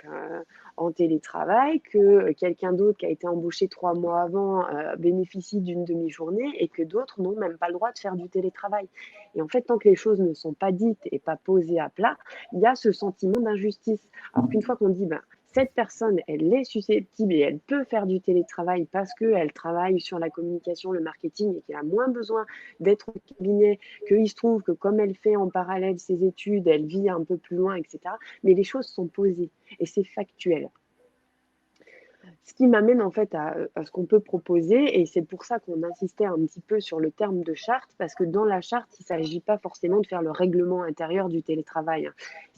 en télétravail, que quelqu'un d'autre qui a été embauché 3 mois avant bénéficie d'une demi-journée et que d'autres n'ont même pas le droit de faire du télétravail. Et en fait, tant que les choses ne sont pas dites et pas posées à plat, il y a ce sentiment d'injustice. Alors qu'une fois qu'on dit, cette personne, elle est susceptible et elle peut faire du télétravail parce qu'elle travaille sur la communication, le marketing et qu'elle a moins besoin d'être au cabinet, qu'il se trouve que comme elle fait en parallèle ses études, elle vit un peu plus loin, etc. Mais les choses sont posées et c'est factuel. Ce qui m'amène en fait à ce qu'on peut proposer, et c'est pour ça qu'on insistait un petit peu sur le terme de charte, parce que dans la charte, il ne s'agit pas forcément de faire le règlement intérieur du télétravail.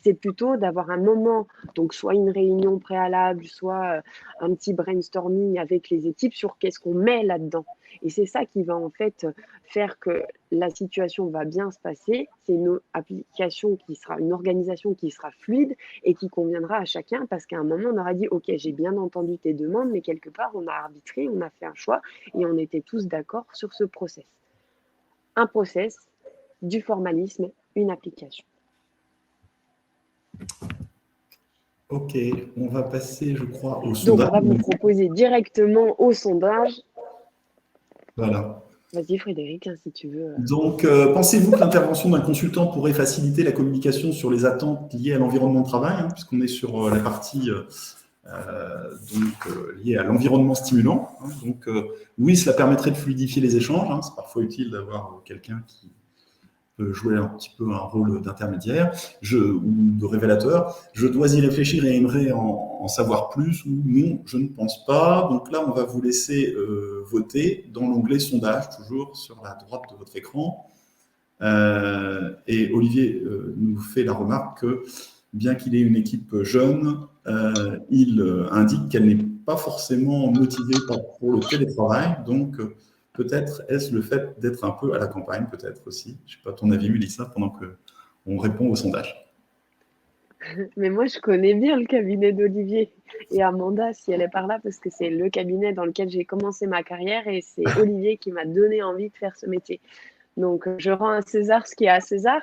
C'est plutôt d'avoir un moment, donc soit une réunion préalable, soit un petit brainstorming avec les équipes sur qu'est-ce qu'on met là-dedans. Et c'est ça qui va en fait faire que la situation va bien se passer. C'est une application qui sera, une organisation qui sera fluide et qui conviendra à chacun parce qu'à un moment, on aura dit, OK, j'ai bien entendu tes demandes, mais quelque part, on a arbitré, on a fait un choix et on était tous d'accord sur ce process. Un process, du formalisme, une application. OK, on va passer, je crois, au sondage. Donc, on va vous proposer directement au sondage. Voilà. Vas-y Frédéric, si tu veux. Donc, pensez-vous que l'intervention d'un consultant pourrait faciliter la communication sur les attentes liées à l'environnement de travail, puisqu'on est sur la partie liée à l'environnement stimulant. Donc, oui, cela permettrait de fluidifier les échanges. C'est parfois utile d'avoir quelqu'un qui peut jouer un petit peu un rôle d'intermédiaire ou de révélateur. Je dois y réfléchir et aimerais en savoir plus ou non, je ne pense pas. Donc là, on va vous laisser voter dans l'onglet sondage, toujours sur la droite de votre écran. Et Olivier nous fait la remarque que, bien qu'il ait une équipe jeune, il indique qu'elle n'est pas forcément motivée pour le télétravail. Donc, peut-être est-ce le fait d'être un peu à la campagne, peut-être aussi. Je ne sais pas ton avis, Mélissa, pendant qu'on répond au sondage. Mais moi, je connais bien le cabinet d'Olivier et Amanda, si elle est par là, parce que c'est le cabinet dans lequel j'ai commencé ma carrière et c'est Olivier qui m'a donné envie de faire ce métier. Donc, je rends à César ce qui est à César.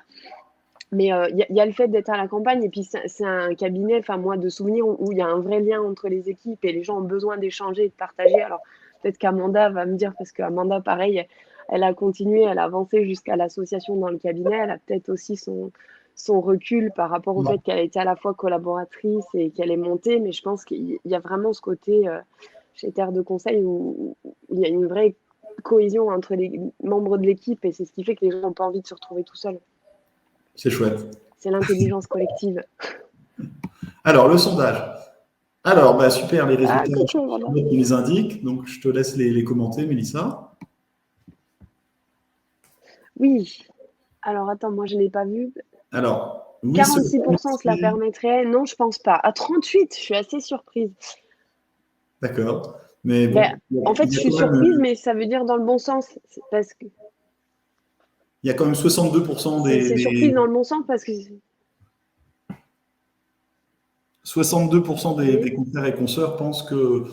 Mais il y a le fait d'être à la campagne et puis c'est un cabinet, enfin moi, de souvenirs où il y a un vrai lien entre les équipes et les gens ont besoin d'échanger et de partager. Alors, peut-être qu'Amanda va me dire, parce qu'Amanda, pareil, elle a continué, elle a avancé jusqu'à l'association dans le cabinet. Elle a peut-être aussi son recul par rapport au fait qu'elle a été à la fois collaboratrice et qu'elle est montée. Mais je pense qu'il y a vraiment ce côté chez Terre de Conseil où il y a une vraie cohésion entre les membres de l'équipe et c'est ce qui fait que les gens n'ont pas envie de se retrouver tout seuls. C'est chouette. C'est l'intelligence collective. Alors, le sondage. Alors, super, les résultats, on les indique. Donc, je te laisse les commenter, Mélissa. Oui. Alors, attends, moi, je ne l'ai pas vu. Alors, oui, 46% cela permettrait. Non, je ne pense pas. À 38%, je suis assez surprise. D'accord. Mais bon, en fait, je suis surprise, mais ça veut dire dans le bon sens. Parce que... Il y a quand même 62% des... C'est surprise dans le bon sens parce que... 62% des confrères et consoeurs pensent que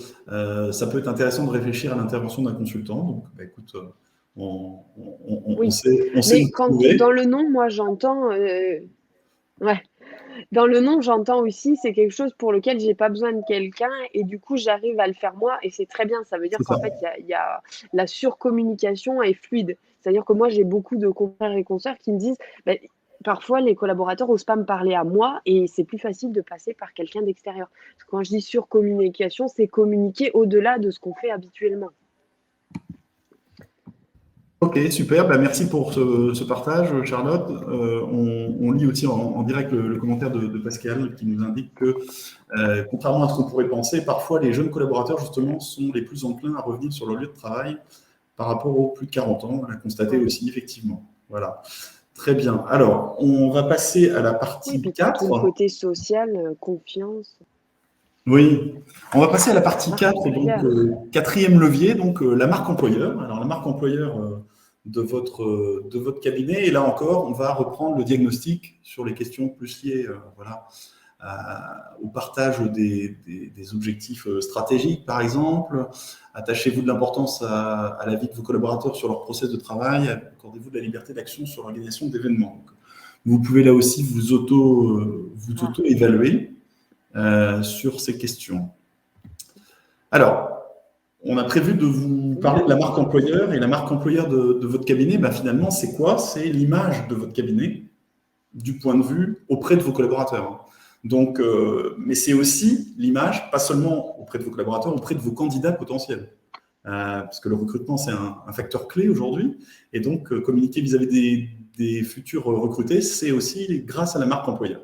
ça peut être intéressant de réfléchir à l'intervention d'un consultant. Donc, écoute, on oui. sait mais quand dans le nom, moi, j'entends... Ouais. Dans le non, j'entends aussi, c'est quelque chose pour lequel j'ai pas besoin de quelqu'un et du coup, j'arrive à le faire moi et c'est très bien. Ça veut dire C'est qu'en ça. fait, il y a la surcommunication est fluide. C'est-à-dire que moi, j'ai beaucoup de confrères et consoeurs qui me disent, bah, parfois, les collaborateurs osent pas me parler à moi et c'est plus facile de passer par quelqu'un d'extérieur. Parce que quand je dis surcommunication, c'est communiquer au-delà de ce qu'on fait habituellement. Ok, super. Bah, merci pour ce partage, Charlotte. On lit aussi en direct le commentaire de Pascal qui nous indique que, contrairement à ce qu'on pourrait penser, parfois les jeunes collaborateurs, justement, sont les plus enclins à revenir sur leur lieu de travail par rapport aux plus de 40 ans. On l'a constaté aussi, effectivement. Voilà. Très bien. Alors, on va passer à la Oui, partie puis 4. tout le côté social, confiance. Oui, on va passer à la partie Marque 4, donc employeur. quatrième levier, donc la marque employeur. Alors la marque employeur de votre cabinet, et là encore, on va reprendre le diagnostic sur les questions plus liées voilà, au partage des objectifs stratégiques, par exemple. Attachez-vous de l'importance à la vie de vos collaborateurs sur leur process de travail. Accordez-vous de la liberté d'action sur l'organisation d'événements. Donc, vous pouvez là aussi vous auto-évaluer. Sur ces questions. Alors, on a prévu de vous parler de la marque employeur, et la marque employeur de votre cabinet, ben finalement, c'est quoi? C'est l'image de votre cabinet du point de vue auprès de vos collaborateurs. Donc, mais c'est aussi l'image, pas seulement auprès de vos collaborateurs, auprès de vos candidats potentiels. Parce que le recrutement, c'est un facteur clé aujourd'hui, et donc communiquer vis-à-vis des futurs recrutés, c'est aussi grâce à la marque employeur.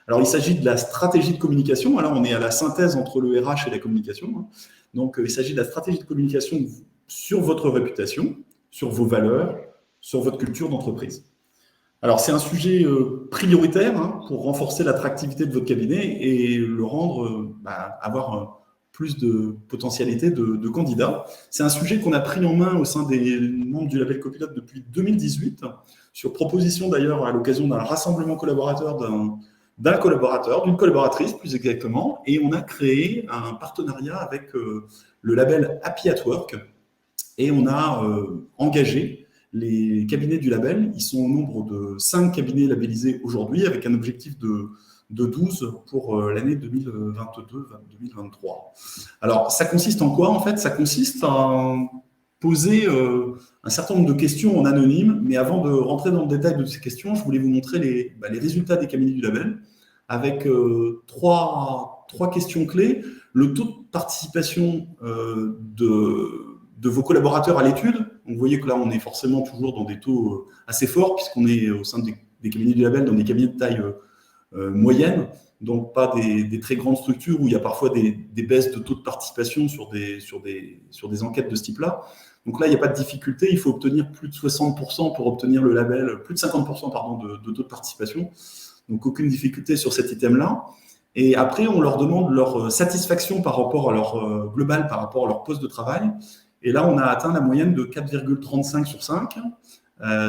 Alors, il s'agit de la stratégie de communication. Alors, on est à la synthèse entre le RH et la communication. Donc, il s'agit de la stratégie de communication sur votre réputation, sur vos valeurs, sur votre culture d'entreprise. Alors, c'est un sujet prioritaire pour renforcer l'attractivité de votre cabinet et le rendre, avoir plus de potentialité de candidats. C'est un sujet qu'on a pris en main au sein des membres du label Copilote depuis 2018, sur proposition d'ailleurs à l'occasion d'un rassemblement collaborateur d'un collaborateur, d'une collaboratrice plus exactement, et on a créé un partenariat avec le label Happy at Work, et on a engagé les cabinets du label. Ils sont au nombre de 5 cabinets labellisés aujourd'hui, avec un objectif de 12 pour l'année 2022-2023. Alors, ça consiste en quoi en fait? Ça consiste à poser un certain nombre de questions en anonyme, mais avant de rentrer dans le détail de ces questions, je voulais vous montrer les résultats des cabinets du label avec trois questions clés. Le taux de participation de vos collaborateurs à l'étude. Vous voyez que là, on est forcément toujours dans des taux assez forts, puisqu'on est au sein des cabinets du label, dans des cabinets de taille moyenne, donc pas des très grandes structures où il y a parfois des baisses de taux de participation sur des enquêtes de ce type-là. Donc là, il n'y a pas de difficulté, il faut obtenir plus de 60% pour obtenir le label, plus de 50% pardon, de taux de participation. Donc aucune difficulté sur cet item-là. Et après, on leur demande leur satisfaction par rapport à leur global, par rapport à leur poste de travail. Et là, on a atteint la moyenne de 4,35 sur 5,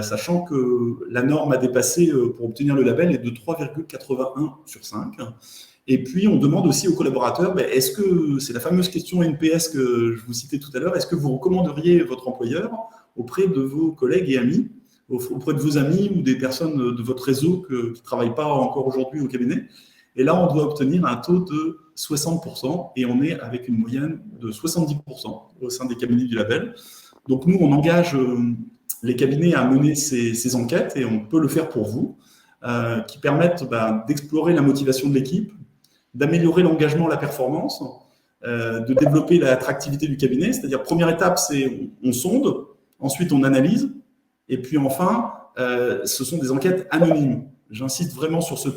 sachant que la norme à dépasser pour obtenir le label est de 3,81 sur 5. Et puis, on demande aussi aux collaborateurs, est-ce que, c'est la fameuse question NPS que je vous citais tout à l'heure, est-ce que vous recommanderiez votre employeur auprès de vos collègues et amis, auprès de vos amis ou des personnes de votre réseau qui ne travaillent pas encore aujourd'hui au cabinet? Et là, on doit obtenir un taux de 60% et on est avec une moyenne de 70% au sein des cabinets du label. Donc, nous, on engage les cabinets à mener ces enquêtes et on peut le faire pour vous, qui permettent d'explorer la motivation de l'équipe, d'améliorer l'engagement, la performance, de développer l'attractivité du cabinet. C'est-à-dire, première étape, c'est on sonde, ensuite on analyse, et puis enfin, ce sont des enquêtes anonymes. J'insiste vraiment sur ce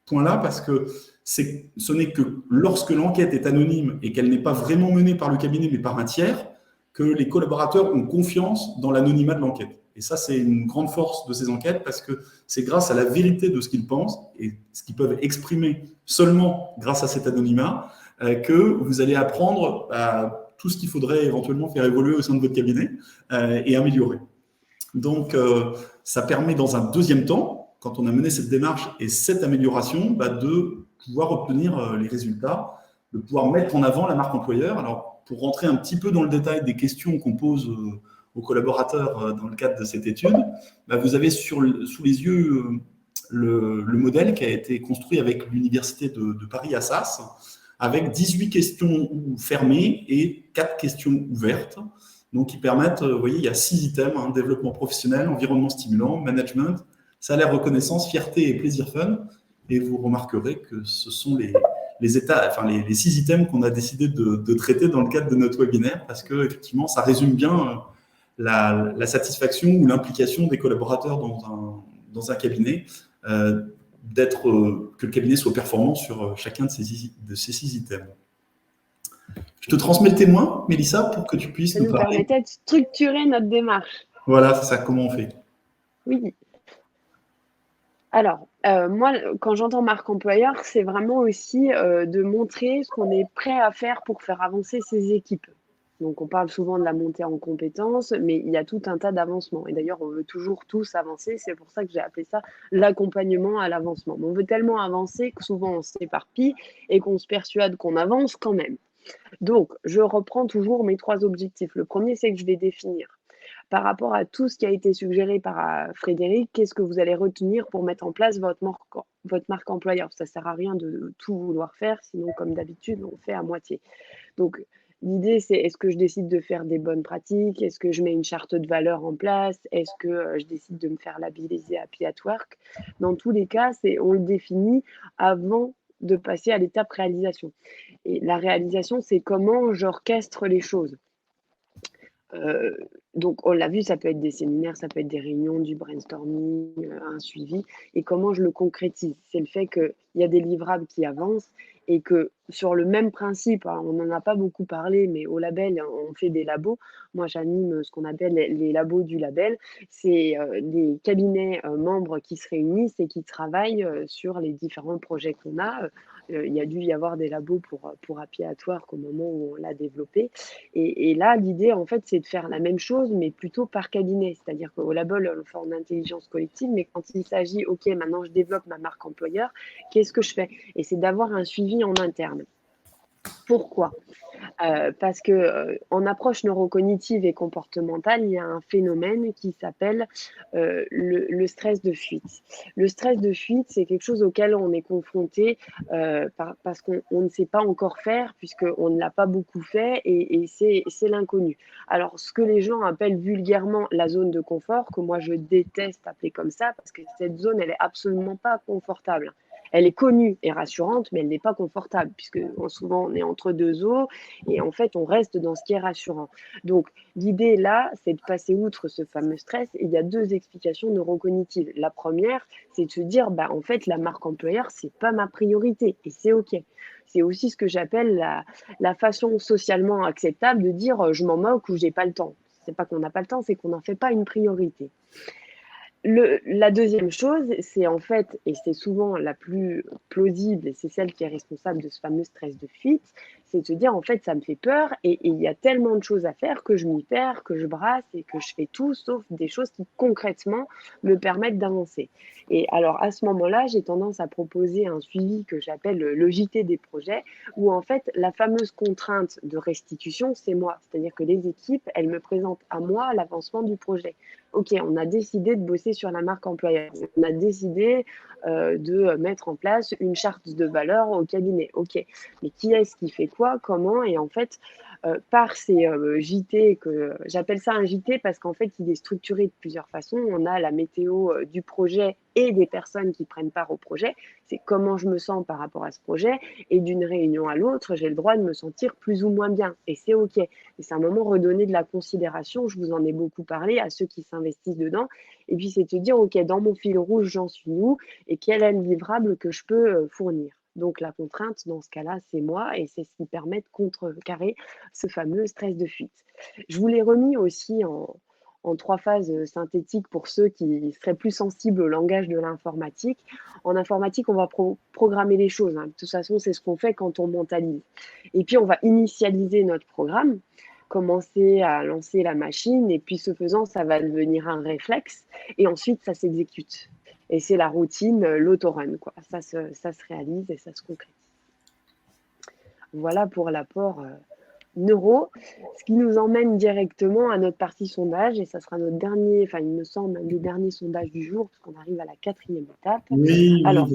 point-là parce que ce n'est que lorsque l'enquête est anonyme et qu'elle n'est pas vraiment menée par le cabinet mais par un tiers que les collaborateurs ont confiance dans l'anonymat de l'enquête. Et ça, c'est une grande force de ces enquêtes parce que c'est grâce à la vérité de ce qu'ils pensent et ce qu'ils peuvent exprimer seulement grâce à cet anonymat que vous allez apprendre tout ce qu'il faudrait éventuellement faire évoluer au sein de votre cabinet et améliorer. Donc, ça permet dans un deuxième temps, quand on a mené cette démarche et cette amélioration, de pouvoir obtenir les résultats, de pouvoir mettre en avant la marque employeur. Alors, pour rentrer un petit peu dans le détail des questions qu'on pose aux collaborateurs dans le cadre de cette étude, vous avez sous les yeux le modèle qui a été construit avec l'Université de Paris-Assas, avec 18 questions fermées et 4 questions ouvertes. Donc, qui permettent, vous voyez, il y a 6 items, hein, développement professionnel, environnement stimulant, management, salaire, reconnaissance, fierté et plaisir fun. Et vous remarquerez que ce sont les 6 items qu'on a décidé de traiter dans le cadre de notre webinaire, parce que effectivement, ça résume bien la satisfaction ou l'implication des collaborateurs dans un cabinet, que le cabinet soit performant sur chacun de ces 6 items. Je te transmets le témoin, Mélissa, pour que tu puisses nous parler. Ça nous permettait de structurer notre démarche. Voilà, c'est ça, comment on fait. Oui. Alors, moi, quand j'entends marque employeur, c'est vraiment aussi de montrer ce qu'on est prêt à faire pour faire avancer ses équipes. Donc, on parle souvent de la montée en compétences, mais il y a tout un tas d'avancements. Et d'ailleurs, on veut toujours tous avancer. C'est pour ça que j'ai appelé ça l'accompagnement à l'avancement. Mais on veut tellement avancer que souvent on s'éparpille et qu'on se persuade qu'on avance quand même. Donc, je reprends toujours mes 3 objectifs. Le premier, c'est que je vais définir. Par rapport à tout ce qui a été suggéré par Frédéric, qu'est-ce que vous allez retenir pour mettre en place votre marque employeur? Ça ne sert à rien de tout vouloir faire, sinon, comme d'habitude, on fait à moitié. Donc, l'idée, c'est est-ce que je décide de faire des bonnes pratiques? Est-ce que je mets une charte de valeurs en place? Est-ce que je décide de me faire labelliser Happy at Work? Dans tous les cas, on le définit avant de passer à l'étape réalisation. Et la réalisation, c'est comment j'orchestre les choses. Donc, on l'a vu, ça peut être des séminaires, ça peut être des réunions, du brainstorming, un suivi. Et comment je le concrétise? C'est le fait qu'il y a des livrables qui avancent et que sur le même principe, hein, on n'en a pas beaucoup parlé, mais au label, on fait des labos. Moi, j'anime ce qu'on appelle les labos du label. C'est des cabinets membres qui se réunissent et qui travaillent sur les différents projets qu'on a. Il y a dû y avoir des labos pour Happy at Work au moment où on l'a développé. Et là, l'idée, en fait, c'est de faire la même chose, mais plutôt par cabinet. C'est-à-dire qu'au label, on le fait en intelligence collective, mais quand il s'agit, OK, maintenant je développe ma marque employeur, qu'est-ce que je fais? Et c'est d'avoir un suivi en interne. Pourquoi? Parce que en approche neurocognitive et comportementale, il y a un phénomène qui s'appelle le stress de fuite. Le stress de fuite, c'est quelque chose auquel on est confronté parce qu'on ne sait pas encore faire, puisqu'on ne l'a pas beaucoup fait, et c'est l'inconnu. Alors, ce que les gens appellent vulgairement la zone de confort, que moi je déteste appeler comme ça, parce que cette zone, elle est absolument pas confortable. Elle est connue et rassurante, mais elle n'est pas confortable, puisque souvent on est entre 2 eaux et en fait on reste dans ce qui est rassurant. Donc l'idée là, c'est de passer outre ce fameux stress, et il y a 2 explications neurocognitives. La première, c'est de se dire, en fait la marque employeur, c'est pas ma priorité et c'est OK. C'est aussi ce que j'appelle la façon socialement acceptable de dire je m'en moque ou j'ai pas le temps. C'est pas qu'on n'a pas le temps, c'est qu'on n'en fait pas une priorité. La deuxième chose, c'est en fait, et c'est souvent la plus plausible, et c'est celle qui est responsable de ce fameux stress de fuite, c'est de se dire en fait ça me fait peur et il y a tellement de choses à faire que je m'y perds, que je brasse et que je fais tout sauf des choses qui concrètement me permettent d'avancer. Et alors à ce moment-là, j'ai tendance à proposer un suivi que j'appelle le JT des projets, où en fait la fameuse contrainte de restitution, c'est moi. C'est-à-dire que les équipes, elles me présentent à moi l'avancement du projet. OK, on a décidé de bosser sur la marque employeur. On a décidé de mettre en place une charte de valeurs au cabinet. OK, mais qui est-ce qui fait quoi, comment? Et en fait, par ces JT, que j'appelle ça un JT parce qu'en fait, il est structuré de plusieurs façons. On a la météo du projet et des personnes qui prennent part au projet. C'est comment je me sens par rapport à ce projet. Et d'une réunion à l'autre, j'ai le droit de me sentir plus ou moins bien. Et c'est OK. Et c'est un moment redonner de la considération. Je vous en ai beaucoup parlé à ceux qui s'investissent dedans. Et puis, c'est de dire, OK, dans mon fil rouge, j'en suis où? Et quel est le livrable que je peux fournir? Donc, la contrainte, dans ce cas-là, c'est moi, et c'est ce qui permet de contrecarrer ce fameux stress de fuite. Je vous l'ai remis aussi en 3 phases synthétiques pour ceux qui seraient plus sensibles au langage de l'informatique. En informatique, on va programmer les choses, hein. De toute façon, c'est ce qu'on fait quand on mentalise. Et puis, on va initialiser notre programme, commencer à lancer la machine, et puis ce faisant, ça va devenir un réflexe, et ensuite, ça s'exécute. Et c'est la routine, l'autorun, quoi. Ça se réalise et ça se concrétise. Voilà pour l'apport neuro, ce qui nous emmène directement à notre partie sondage, et ça sera notre dernier, enfin il me semble, un des derniers sondages du jour, parce qu'on arrive à la 4e étape. Oui, Alors,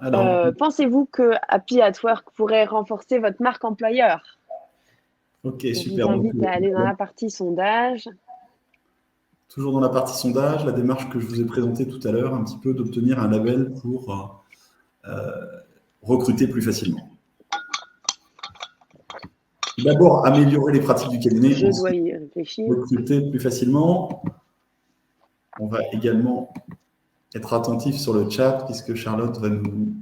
Alors, pensez-vous que Happy at Work pourrait renforcer votre marque employeur? ok, Je super. vous invite à aller dans la partie sondage. Toujours dans la partie sondage, la démarche que je vous ai présentée tout à l'heure, un petit peu d'obtenir un label pour recruter plus facilement. D'abord, améliorer les pratiques du cabinet. Je dois y réfléchir. Recruter plus facilement. On va également être attentif sur le chat puisque Charlotte va nous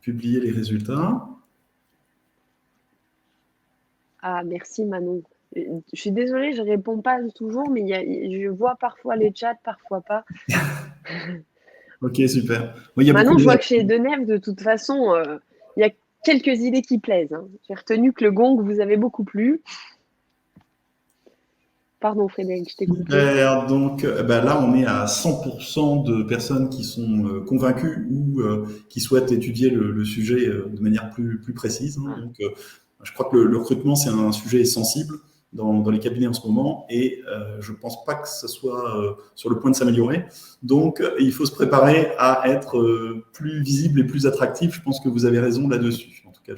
publier les résultats. Ah, merci Manon. Je suis désolée, je ne réponds pas toujours, mais je vois parfois les chats, parfois pas. Ok, super. Manon, je vois que chez Deneuve, de toute façon, il y a quelques idées qui plaisent. Hein. J'ai retenu que le gong vous avait beaucoup plu. Pardon Frédéric, je t'ai coupé. Donc là, on est à 100% de personnes qui sont convaincues ou qui souhaitent étudier le sujet de manière plus précise. Hein. Donc, je crois que le recrutement, c'est un sujet sensible dans les cabinets en ce moment et je ne pense pas que ce soit sur le point de s'améliorer. Donc, il faut se préparer à être plus visible et plus attractif. Je pense que vous avez raison là-dessus. En tout cas,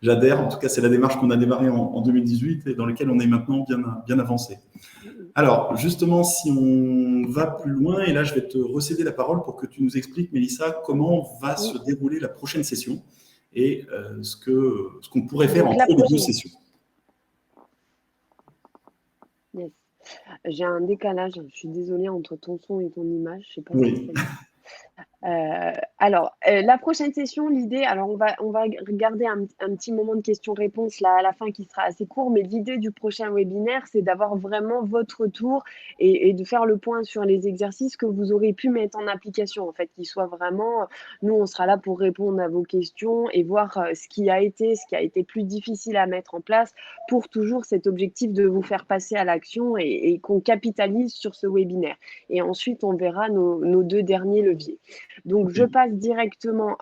j'adhère. En tout cas, c'est la démarche qu'on a démarrée en 2018 et dans laquelle on est maintenant bien avancé. Alors, justement, si on va plus loin, et là, je vais te recéder la parole pour que tu nous expliques, Mélissa, comment va se dérouler la prochaine session et ce qu'on pourrait faire entre les deux sessions. Yes. J'ai un décalage, je suis désolée, entre ton son et ton image. Je sais pas oui. Alors, la prochaine session, l'idée, alors on va regarder un petit moment de questions-réponses là à la fin qui sera assez court, mais l'idée du prochain webinaire, c'est d'avoir vraiment votre retour et de faire le point sur les exercices que vous aurez pu mettre en application, en fait, qu'ils soient vraiment, nous, on sera là pour répondre à vos questions et voir ce qui a été plus difficile à mettre en place pour toujours cet objectif de vous faire passer à l'action et qu'on capitalise sur ce webinaire. Et ensuite, on verra nos 2 derniers leviers. Donc, je passe directement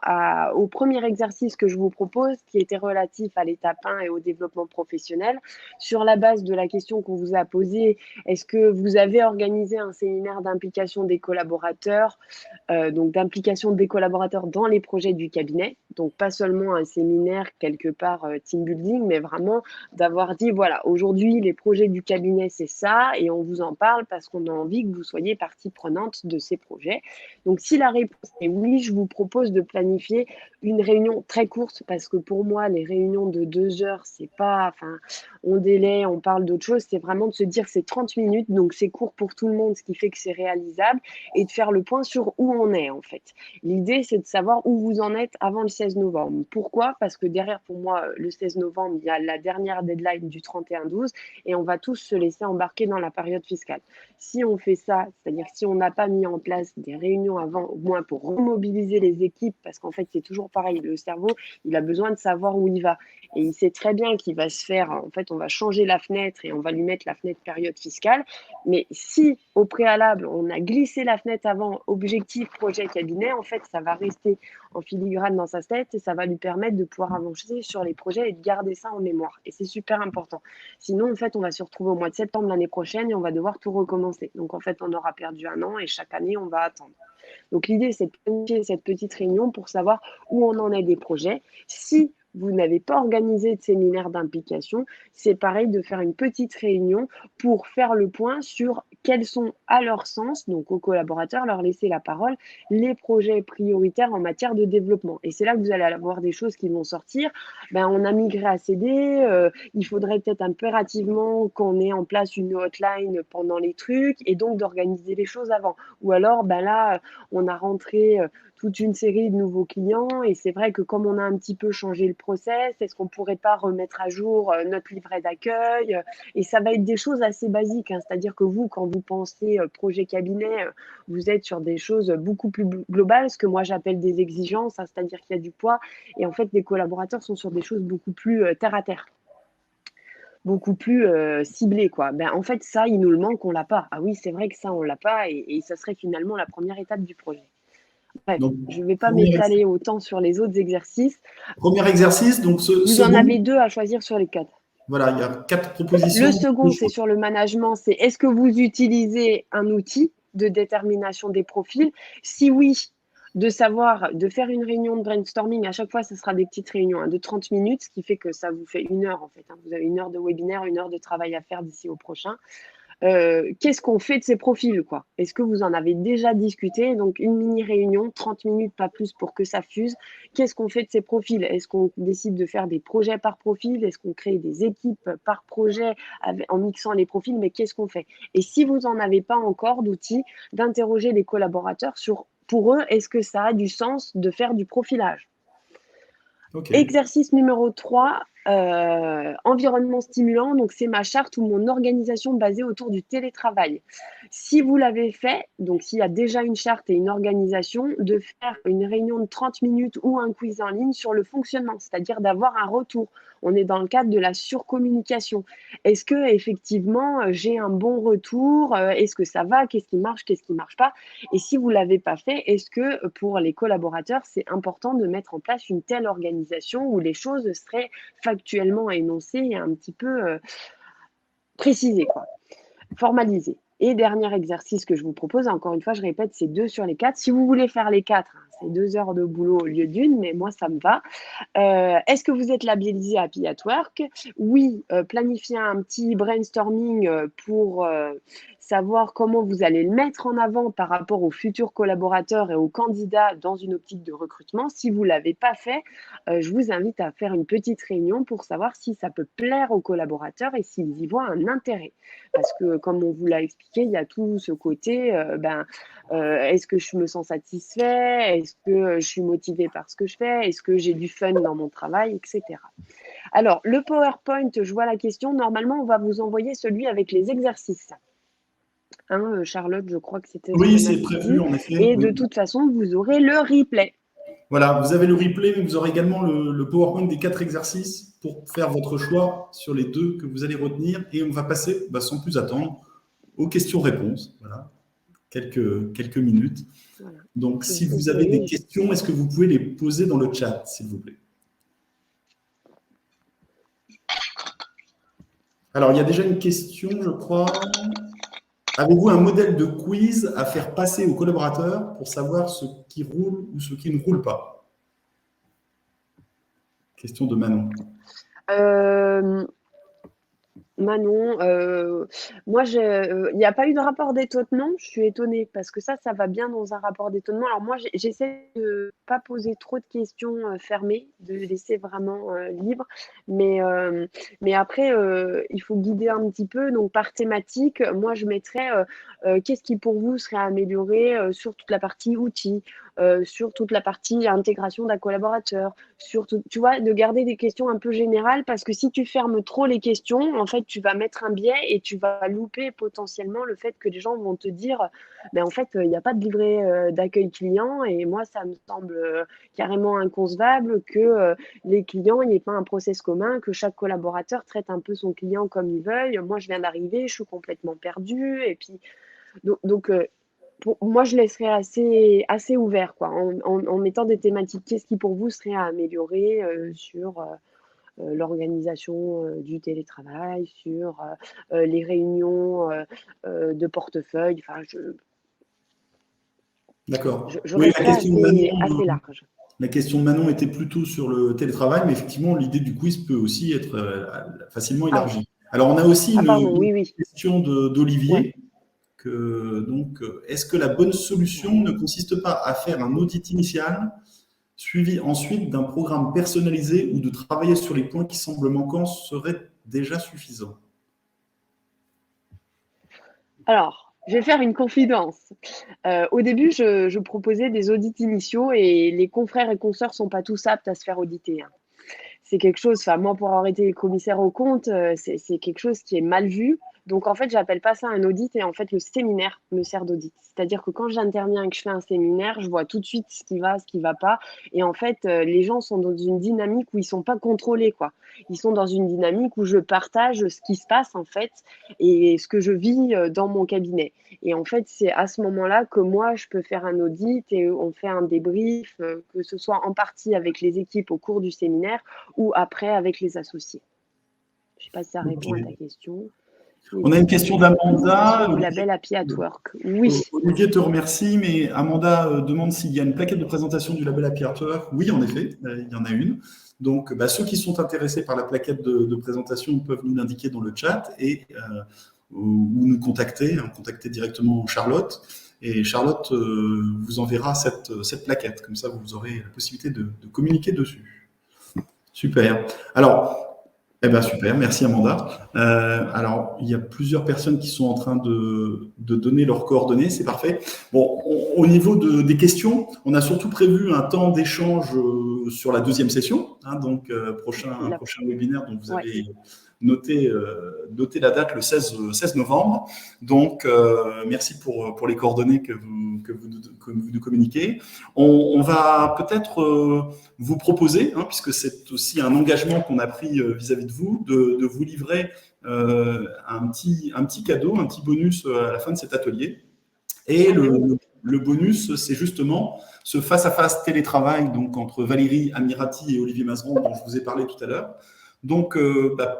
au premier exercice que je vous propose, qui était relatif à l'étape 1 et au développement professionnel. Sur la base de la question qu'on vous a posée, est-ce que vous avez organisé un séminaire d'implication des collaborateurs, donc d'implication des collaborateurs dans les projets du cabinet? Donc, pas seulement un séminaire quelque part team building, mais vraiment d'avoir dit, voilà, aujourd'hui, les projets du cabinet, c'est ça, et on vous en parle parce qu'on a envie que vous soyez partie prenante de ces projets. Donc, si la réponse est oui, je vous propose de planifier une réunion très courte parce que pour moi, les réunions de 2 heures, c'est pas, enfin, on délaie, on parle d'autre chose. C'est vraiment de se dire c'est 30 minutes, donc c'est court pour tout le monde, ce qui fait que c'est réalisable et de faire le point sur où on est en fait. L'idée, c'est de savoir où vous en êtes avant le 16 novembre. Pourquoi? Parce que derrière, pour moi, le 16 novembre, il y a la dernière deadline du 31-12 et on va tous se laisser embarquer dans la période fiscale. Si on fait ça, c'est-à-dire si on n'a pas mis en place des réunions avant, au moins pour remobiliser les équipes, parce qu'en fait, c'est toujours pareil, le cerveau, il a besoin de savoir où il va. Et il sait très bien qu'il va se faire, en fait, on va changer la fenêtre et on va lui mettre la fenêtre période fiscale. Mais si, au préalable, on a glissé la fenêtre avant objectif, projet, cabinet, en fait, ça va rester en filigrane dans sa tête et ça va lui permettre de pouvoir avancer sur les projets et de garder ça en mémoire. Et c'est super important. Sinon, en fait, on va se retrouver au mois de septembre l'année prochaine et on va devoir tout recommencer. Donc, en fait, on aura perdu 1 an et chaque année, on va attendre. Donc, l'idée, c'est de planifier cette petite réunion pour savoir où on en est des projets. Si vous n'avez pas organisé de séminaire d'implication, c'est pareil de faire une petite réunion pour faire le point sur quels sont, à leur sens, donc aux collaborateurs, leur laisser la parole, les projets prioritaires en matière de développement. Et c'est là que vous allez avoir des choses qui vont sortir. On a migré à CD, il faudrait peut-être impérativement qu'on ait en place une hotline pendant les trucs et donc d'organiser les choses avant. Ou alors, là, on a rentré toute une série de nouveaux clients et c'est vrai que comme on a un petit peu changé le process, est-ce qu'on ne pourrait pas remettre à jour notre livret d'accueil? Et ça va être des choses assez basiques, hein. C'est-à-dire que vous, quand vous pensez projet cabinet, vous êtes sur des choses beaucoup plus globales, ce que moi j'appelle des exigences, hein, c'est-à-dire qu'il y a du poids et en fait les collaborateurs sont sur des choses beaucoup plus terre à terre, beaucoup plus ciblées, quoi. En fait ça, il nous le manque, on l'a pas. Ah oui, c'est vrai que ça on l'a pas et ça serait finalement la première étape du projet. Bref, donc, je ne vais pas m'étaler autant sur les autres exercices. Premier exercice, donc vous en avez 2 à choisir sur les 4. Voilà, il y a 4 propositions. Le second, c'est sur le management, c'est est-ce que vous utilisez un outil de détermination des profils? Si oui, de faire une réunion de brainstorming, à chaque fois, ce sera des petites réunions de 30 minutes, ce qui fait que ça vous fait 1 heure en fait. Vous avez 1 heure de webinaire, 1 heure de travail à faire d'ici au prochain. Qu'est-ce qu'on fait de ces profils, quoi? Est-ce que vous en avez déjà discuté? Donc, une mini-réunion, 30 minutes, pas plus, pour que ça fuse. Qu'est-ce qu'on fait de ces profils? Est-ce qu'on décide de faire des projets par profil? Est-ce qu'on crée des équipes par projet en mixant les profils? Mais qu'est-ce qu'on fait? Et si vous n'en avez pas encore d'outils, d'interroger les collaborateurs sur, pour eux, est-ce que ça a du sens de faire du profilage? Ok. Exercice numéro 3, environnement stimulant. Donc, c'est ma charte ou mon organisation basée autour du télétravail. Si vous l'avez fait, donc s'il y a déjà une charte et une organisation, de faire une réunion de 30 minutes ou un quiz en ligne sur le fonctionnement, c'est-à-dire d'avoir un retour. On est dans le cadre de la surcommunication. Est-ce que effectivement j'ai un bon retour? Est-ce que ça va? Qu'est-ce qui marche? Qu'est-ce qui marche pas? Et si vous l'avez pas fait, est-ce que pour les collaborateurs, c'est important de mettre en place une telle organisation où les choses seraient factuellement énoncées et un petit peu précisées, quoi, formalisées? Et dernier exercice que je vous propose, encore une fois, je répète, c'est 2 sur les 4. Si vous voulez faire les 4, c'est 2 heures de boulot au lieu d'1, mais moi, ça me va. Est-ce que vous êtes labellisé Happy at Work? Oui, planifiez un petit brainstorming pour savoir comment vous allez le mettre en avant par rapport aux futurs collaborateurs et aux candidats dans une optique de recrutement. Si vous ne l'avez pas fait, je vous invite à faire une petite réunion pour savoir si ça peut plaire aux collaborateurs et s'ils y voient un intérêt. Parce que, comme on vous l'a expliqué, il y a tout ce côté, est-ce que je me sens satisfait? Est-ce que je suis motivée par ce que je fais? Est-ce que j'ai du fun dans mon travail, etc. Alors, le PowerPoint, je vois la question. Normalement, on va vous envoyer celui avec les exercices. Charlotte, je crois que c'était Oui, c'est prévu, en effet. Et de toute façon, vous aurez le replay. Voilà, vous avez le replay, mais vous aurez également le PowerPoint des 4 exercices pour faire votre choix sur les 2 que vous allez retenir. Et on va passer, sans plus attendre, aux questions-réponses. Voilà, quelques minutes. Voilà. Donc, si vous avez des questions, est-ce que vous pouvez les poser dans le chat, s'il vous plaît? Alors, il y a déjà une question, je crois. Avez-vous un modèle de quiz à faire passer aux collaborateurs pour savoir ce qui roule ou ce qui ne roule pas? Question de Manon. Manon, moi, il n'y a pas eu de rapport d'étonnement. Je suis étonnée parce que ça va bien dans un rapport d'étonnement. Alors moi, j'essaie de ne pas poser trop de questions fermées, de laisser vraiment libre. Mais après, il faut guider un petit peu. Donc, par thématique, moi, je mettrais qu'est-ce qui pour vous serait amélioré sur toute la partie outils, sur toute la partie intégration d'un collaborateur, sur tout, tu vois, de garder des questions un peu générales parce que si tu fermes trop les questions, en fait, tu vas mettre un biais et tu vas louper potentiellement le fait que les gens vont te dire, mais en fait, il n'y a pas de livret d'accueil client et moi, ça me semble carrément inconcevable que les clients, il n'y ait pas un process commun, que chaque collaborateur traite un peu son client comme il veuille. Moi, je viens d'arriver, je suis complètement perdue et puis donc moi, je laisserais assez ouvert, quoi, en mettant des thématiques. Qu'est-ce qui, pour vous, serait à améliorer sur l'organisation du télétravail, sur les réunions de portefeuille. Enfin, D'accord. Je resterai assez large. La question de Manon était plutôt sur le télétravail, mais effectivement, l'idée du quiz peut aussi être facilement élargie. Alors, on a aussi une question d'Olivier. Ouais. Donc, est-ce que la bonne solution ne consiste pas à faire un audit initial, suivi ensuite d'un programme personnalisé ou de travailler sur les points qui semblent manquants serait déjà suffisant? Alors, je vais faire une confidence. Au début, je proposais des audits initiaux et les confrères et consoeurs ne sont pas tous aptes à se faire auditer. C'est quelque chose, moi, pour avoir été commissaire aux comptes, c'est quelque chose qui est mal vu. Donc, en fait, j'appelle pas ça un audit et en fait, le séminaire me sert d'audit. C'est-à-dire que quand j'interviens et que je fais un séminaire, je vois tout de suite ce qui va pas. Et en fait, les gens sont dans une dynamique où ils sont pas contrôlés, quoi. Ils sont dans une dynamique où je partage ce qui se passe, en fait, et ce que je vis dans mon cabinet. Et en fait, c'est à ce moment-là que moi, je peux faire un audit et on fait un débrief, que ce soit en partie avec les équipes au cours du séminaire ou après avec les associés. Je ne sais pas si ça répond à ta question. On a une question d'Amanda. Le label Happy at Work. Oui. Olivier te remercie, mais Amanda demande s'il y a une plaquette de présentation du label Happy at Work. Oui, en effet, il y en a une. Donc, ceux qui sont intéressés par la plaquette de présentation peuvent nous l'indiquer dans le chat et ou nous contacter directement Charlotte. Et Charlotte vous enverra cette plaquette. Comme ça, vous aurez la possibilité de communiquer dessus. Super. Alors, super, merci Amanda. Alors, il y a plusieurs personnes qui sont en train de donner leurs coordonnées, c'est parfait. Bon, au niveau des questions, on a surtout prévu un temps d'échange sur la deuxième session, donc prochain webinaire dont vous avez noté la date le 16 novembre. Donc, merci pour les coordonnées que vous nous communiquez. On va peut-être vous proposer, puisque c'est aussi un engagement qu'on a pris vis-à-vis de vous, de vous livrer un petit cadeau, un petit bonus à la fin de cet atelier. Et le bonus, c'est justement ce face-à-face télétravail donc, entre Valérie Amirati et Olivier Mazeran, dont je vous ai parlé tout à l'heure. Donc,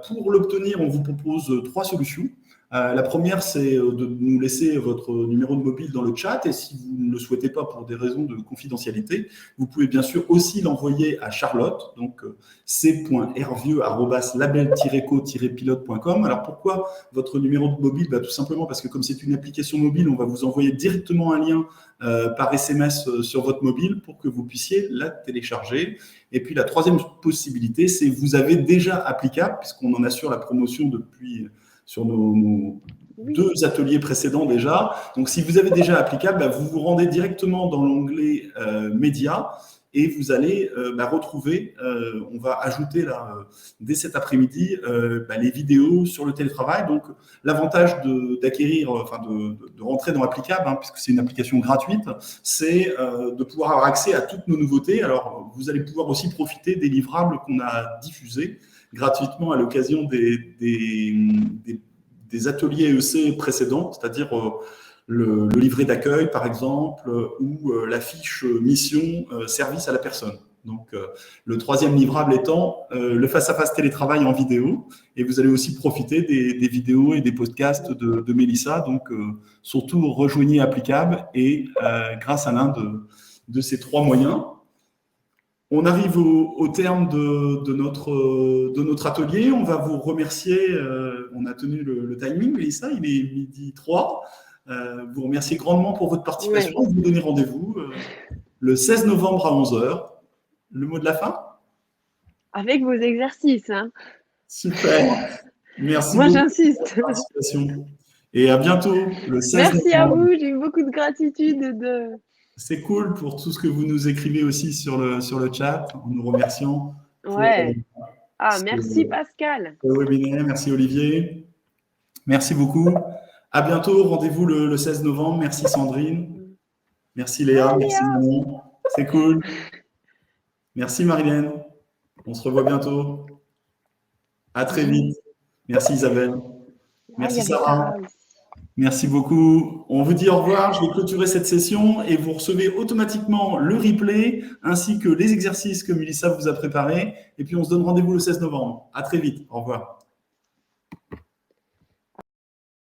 pour l'obtenir, on vous propose 3 solutions. La première, c'est de nous laisser votre numéro de mobile dans le chat et si vous ne le souhaitez pas pour des raisons de confidentialité, vous pouvez bien sûr aussi l'envoyer à Charlotte, donc c.hervieux@label-co-pilote.com. Alors pourquoi votre numéro de mobile? Tout simplement parce que comme c'est une application mobile, on va vous envoyer directement un lien par SMS sur votre mobile pour que vous puissiez la télécharger. Et puis la troisième possibilité, c'est vous avez déjà applicable, puisqu'on en assure la promotion depuis sur nos 2 ateliers précédents déjà. Donc, si vous avez déjà applicable, vous vous rendez directement dans l'onglet Médias et vous allez retrouver, on va ajouter là, dès cet après-midi, les vidéos sur le télétravail. Donc, l'avantage d'acquérir, de rentrer dans l'applicable, puisque c'est une application gratuite, c'est de pouvoir avoir accès à toutes nos nouveautés. Alors, vous allez pouvoir aussi profiter des livrables qu'on a diffusés gratuitement à l'occasion des ateliers EEC précédents, c'est-à-dire le livret d'accueil, par exemple, ou la fiche mission service à la personne. Donc, le troisième livrable étant le face-à-face télétravail en vidéo. Et vous allez aussi profiter des vidéos et des podcasts de Mélissa. Donc, surtout, rejoignez Applicable et grâce à l'un de ces 3 moyens, on arrive au terme de notre atelier. On va vous remercier. On a tenu le timing, Mélissa, il est 12h03. Vous remercier grandement pour votre participation. Ouais. Vous donner rendez-vous le 16 novembre à 11h. Le mot de la fin? Avec vos exercices. Super. Merci. Moi, j'insiste. Et à bientôt, le 16 novembre. Merci à vous. J'ai eu beaucoup de gratitude. C'est cool pour tout ce que vous nous écrivez aussi sur le chat, en nous remerciant. Ouais. Merci Pascal. Pour le webinaire. Merci Olivier. Merci beaucoup. À bientôt. Rendez-vous le 16 novembre. Merci Sandrine. Merci Léa. Merci Manon. C'est cool. Merci Marilène. On se revoit bientôt. À très vite. Merci Isabelle. Merci Sarah. Merci beaucoup. On vous dit au revoir. Je vais clôturer cette session et vous recevez automatiquement le replay ainsi que les exercices que Mélissa vous a préparés. Et puis, on se donne rendez-vous le 16 novembre. À très vite. Au revoir.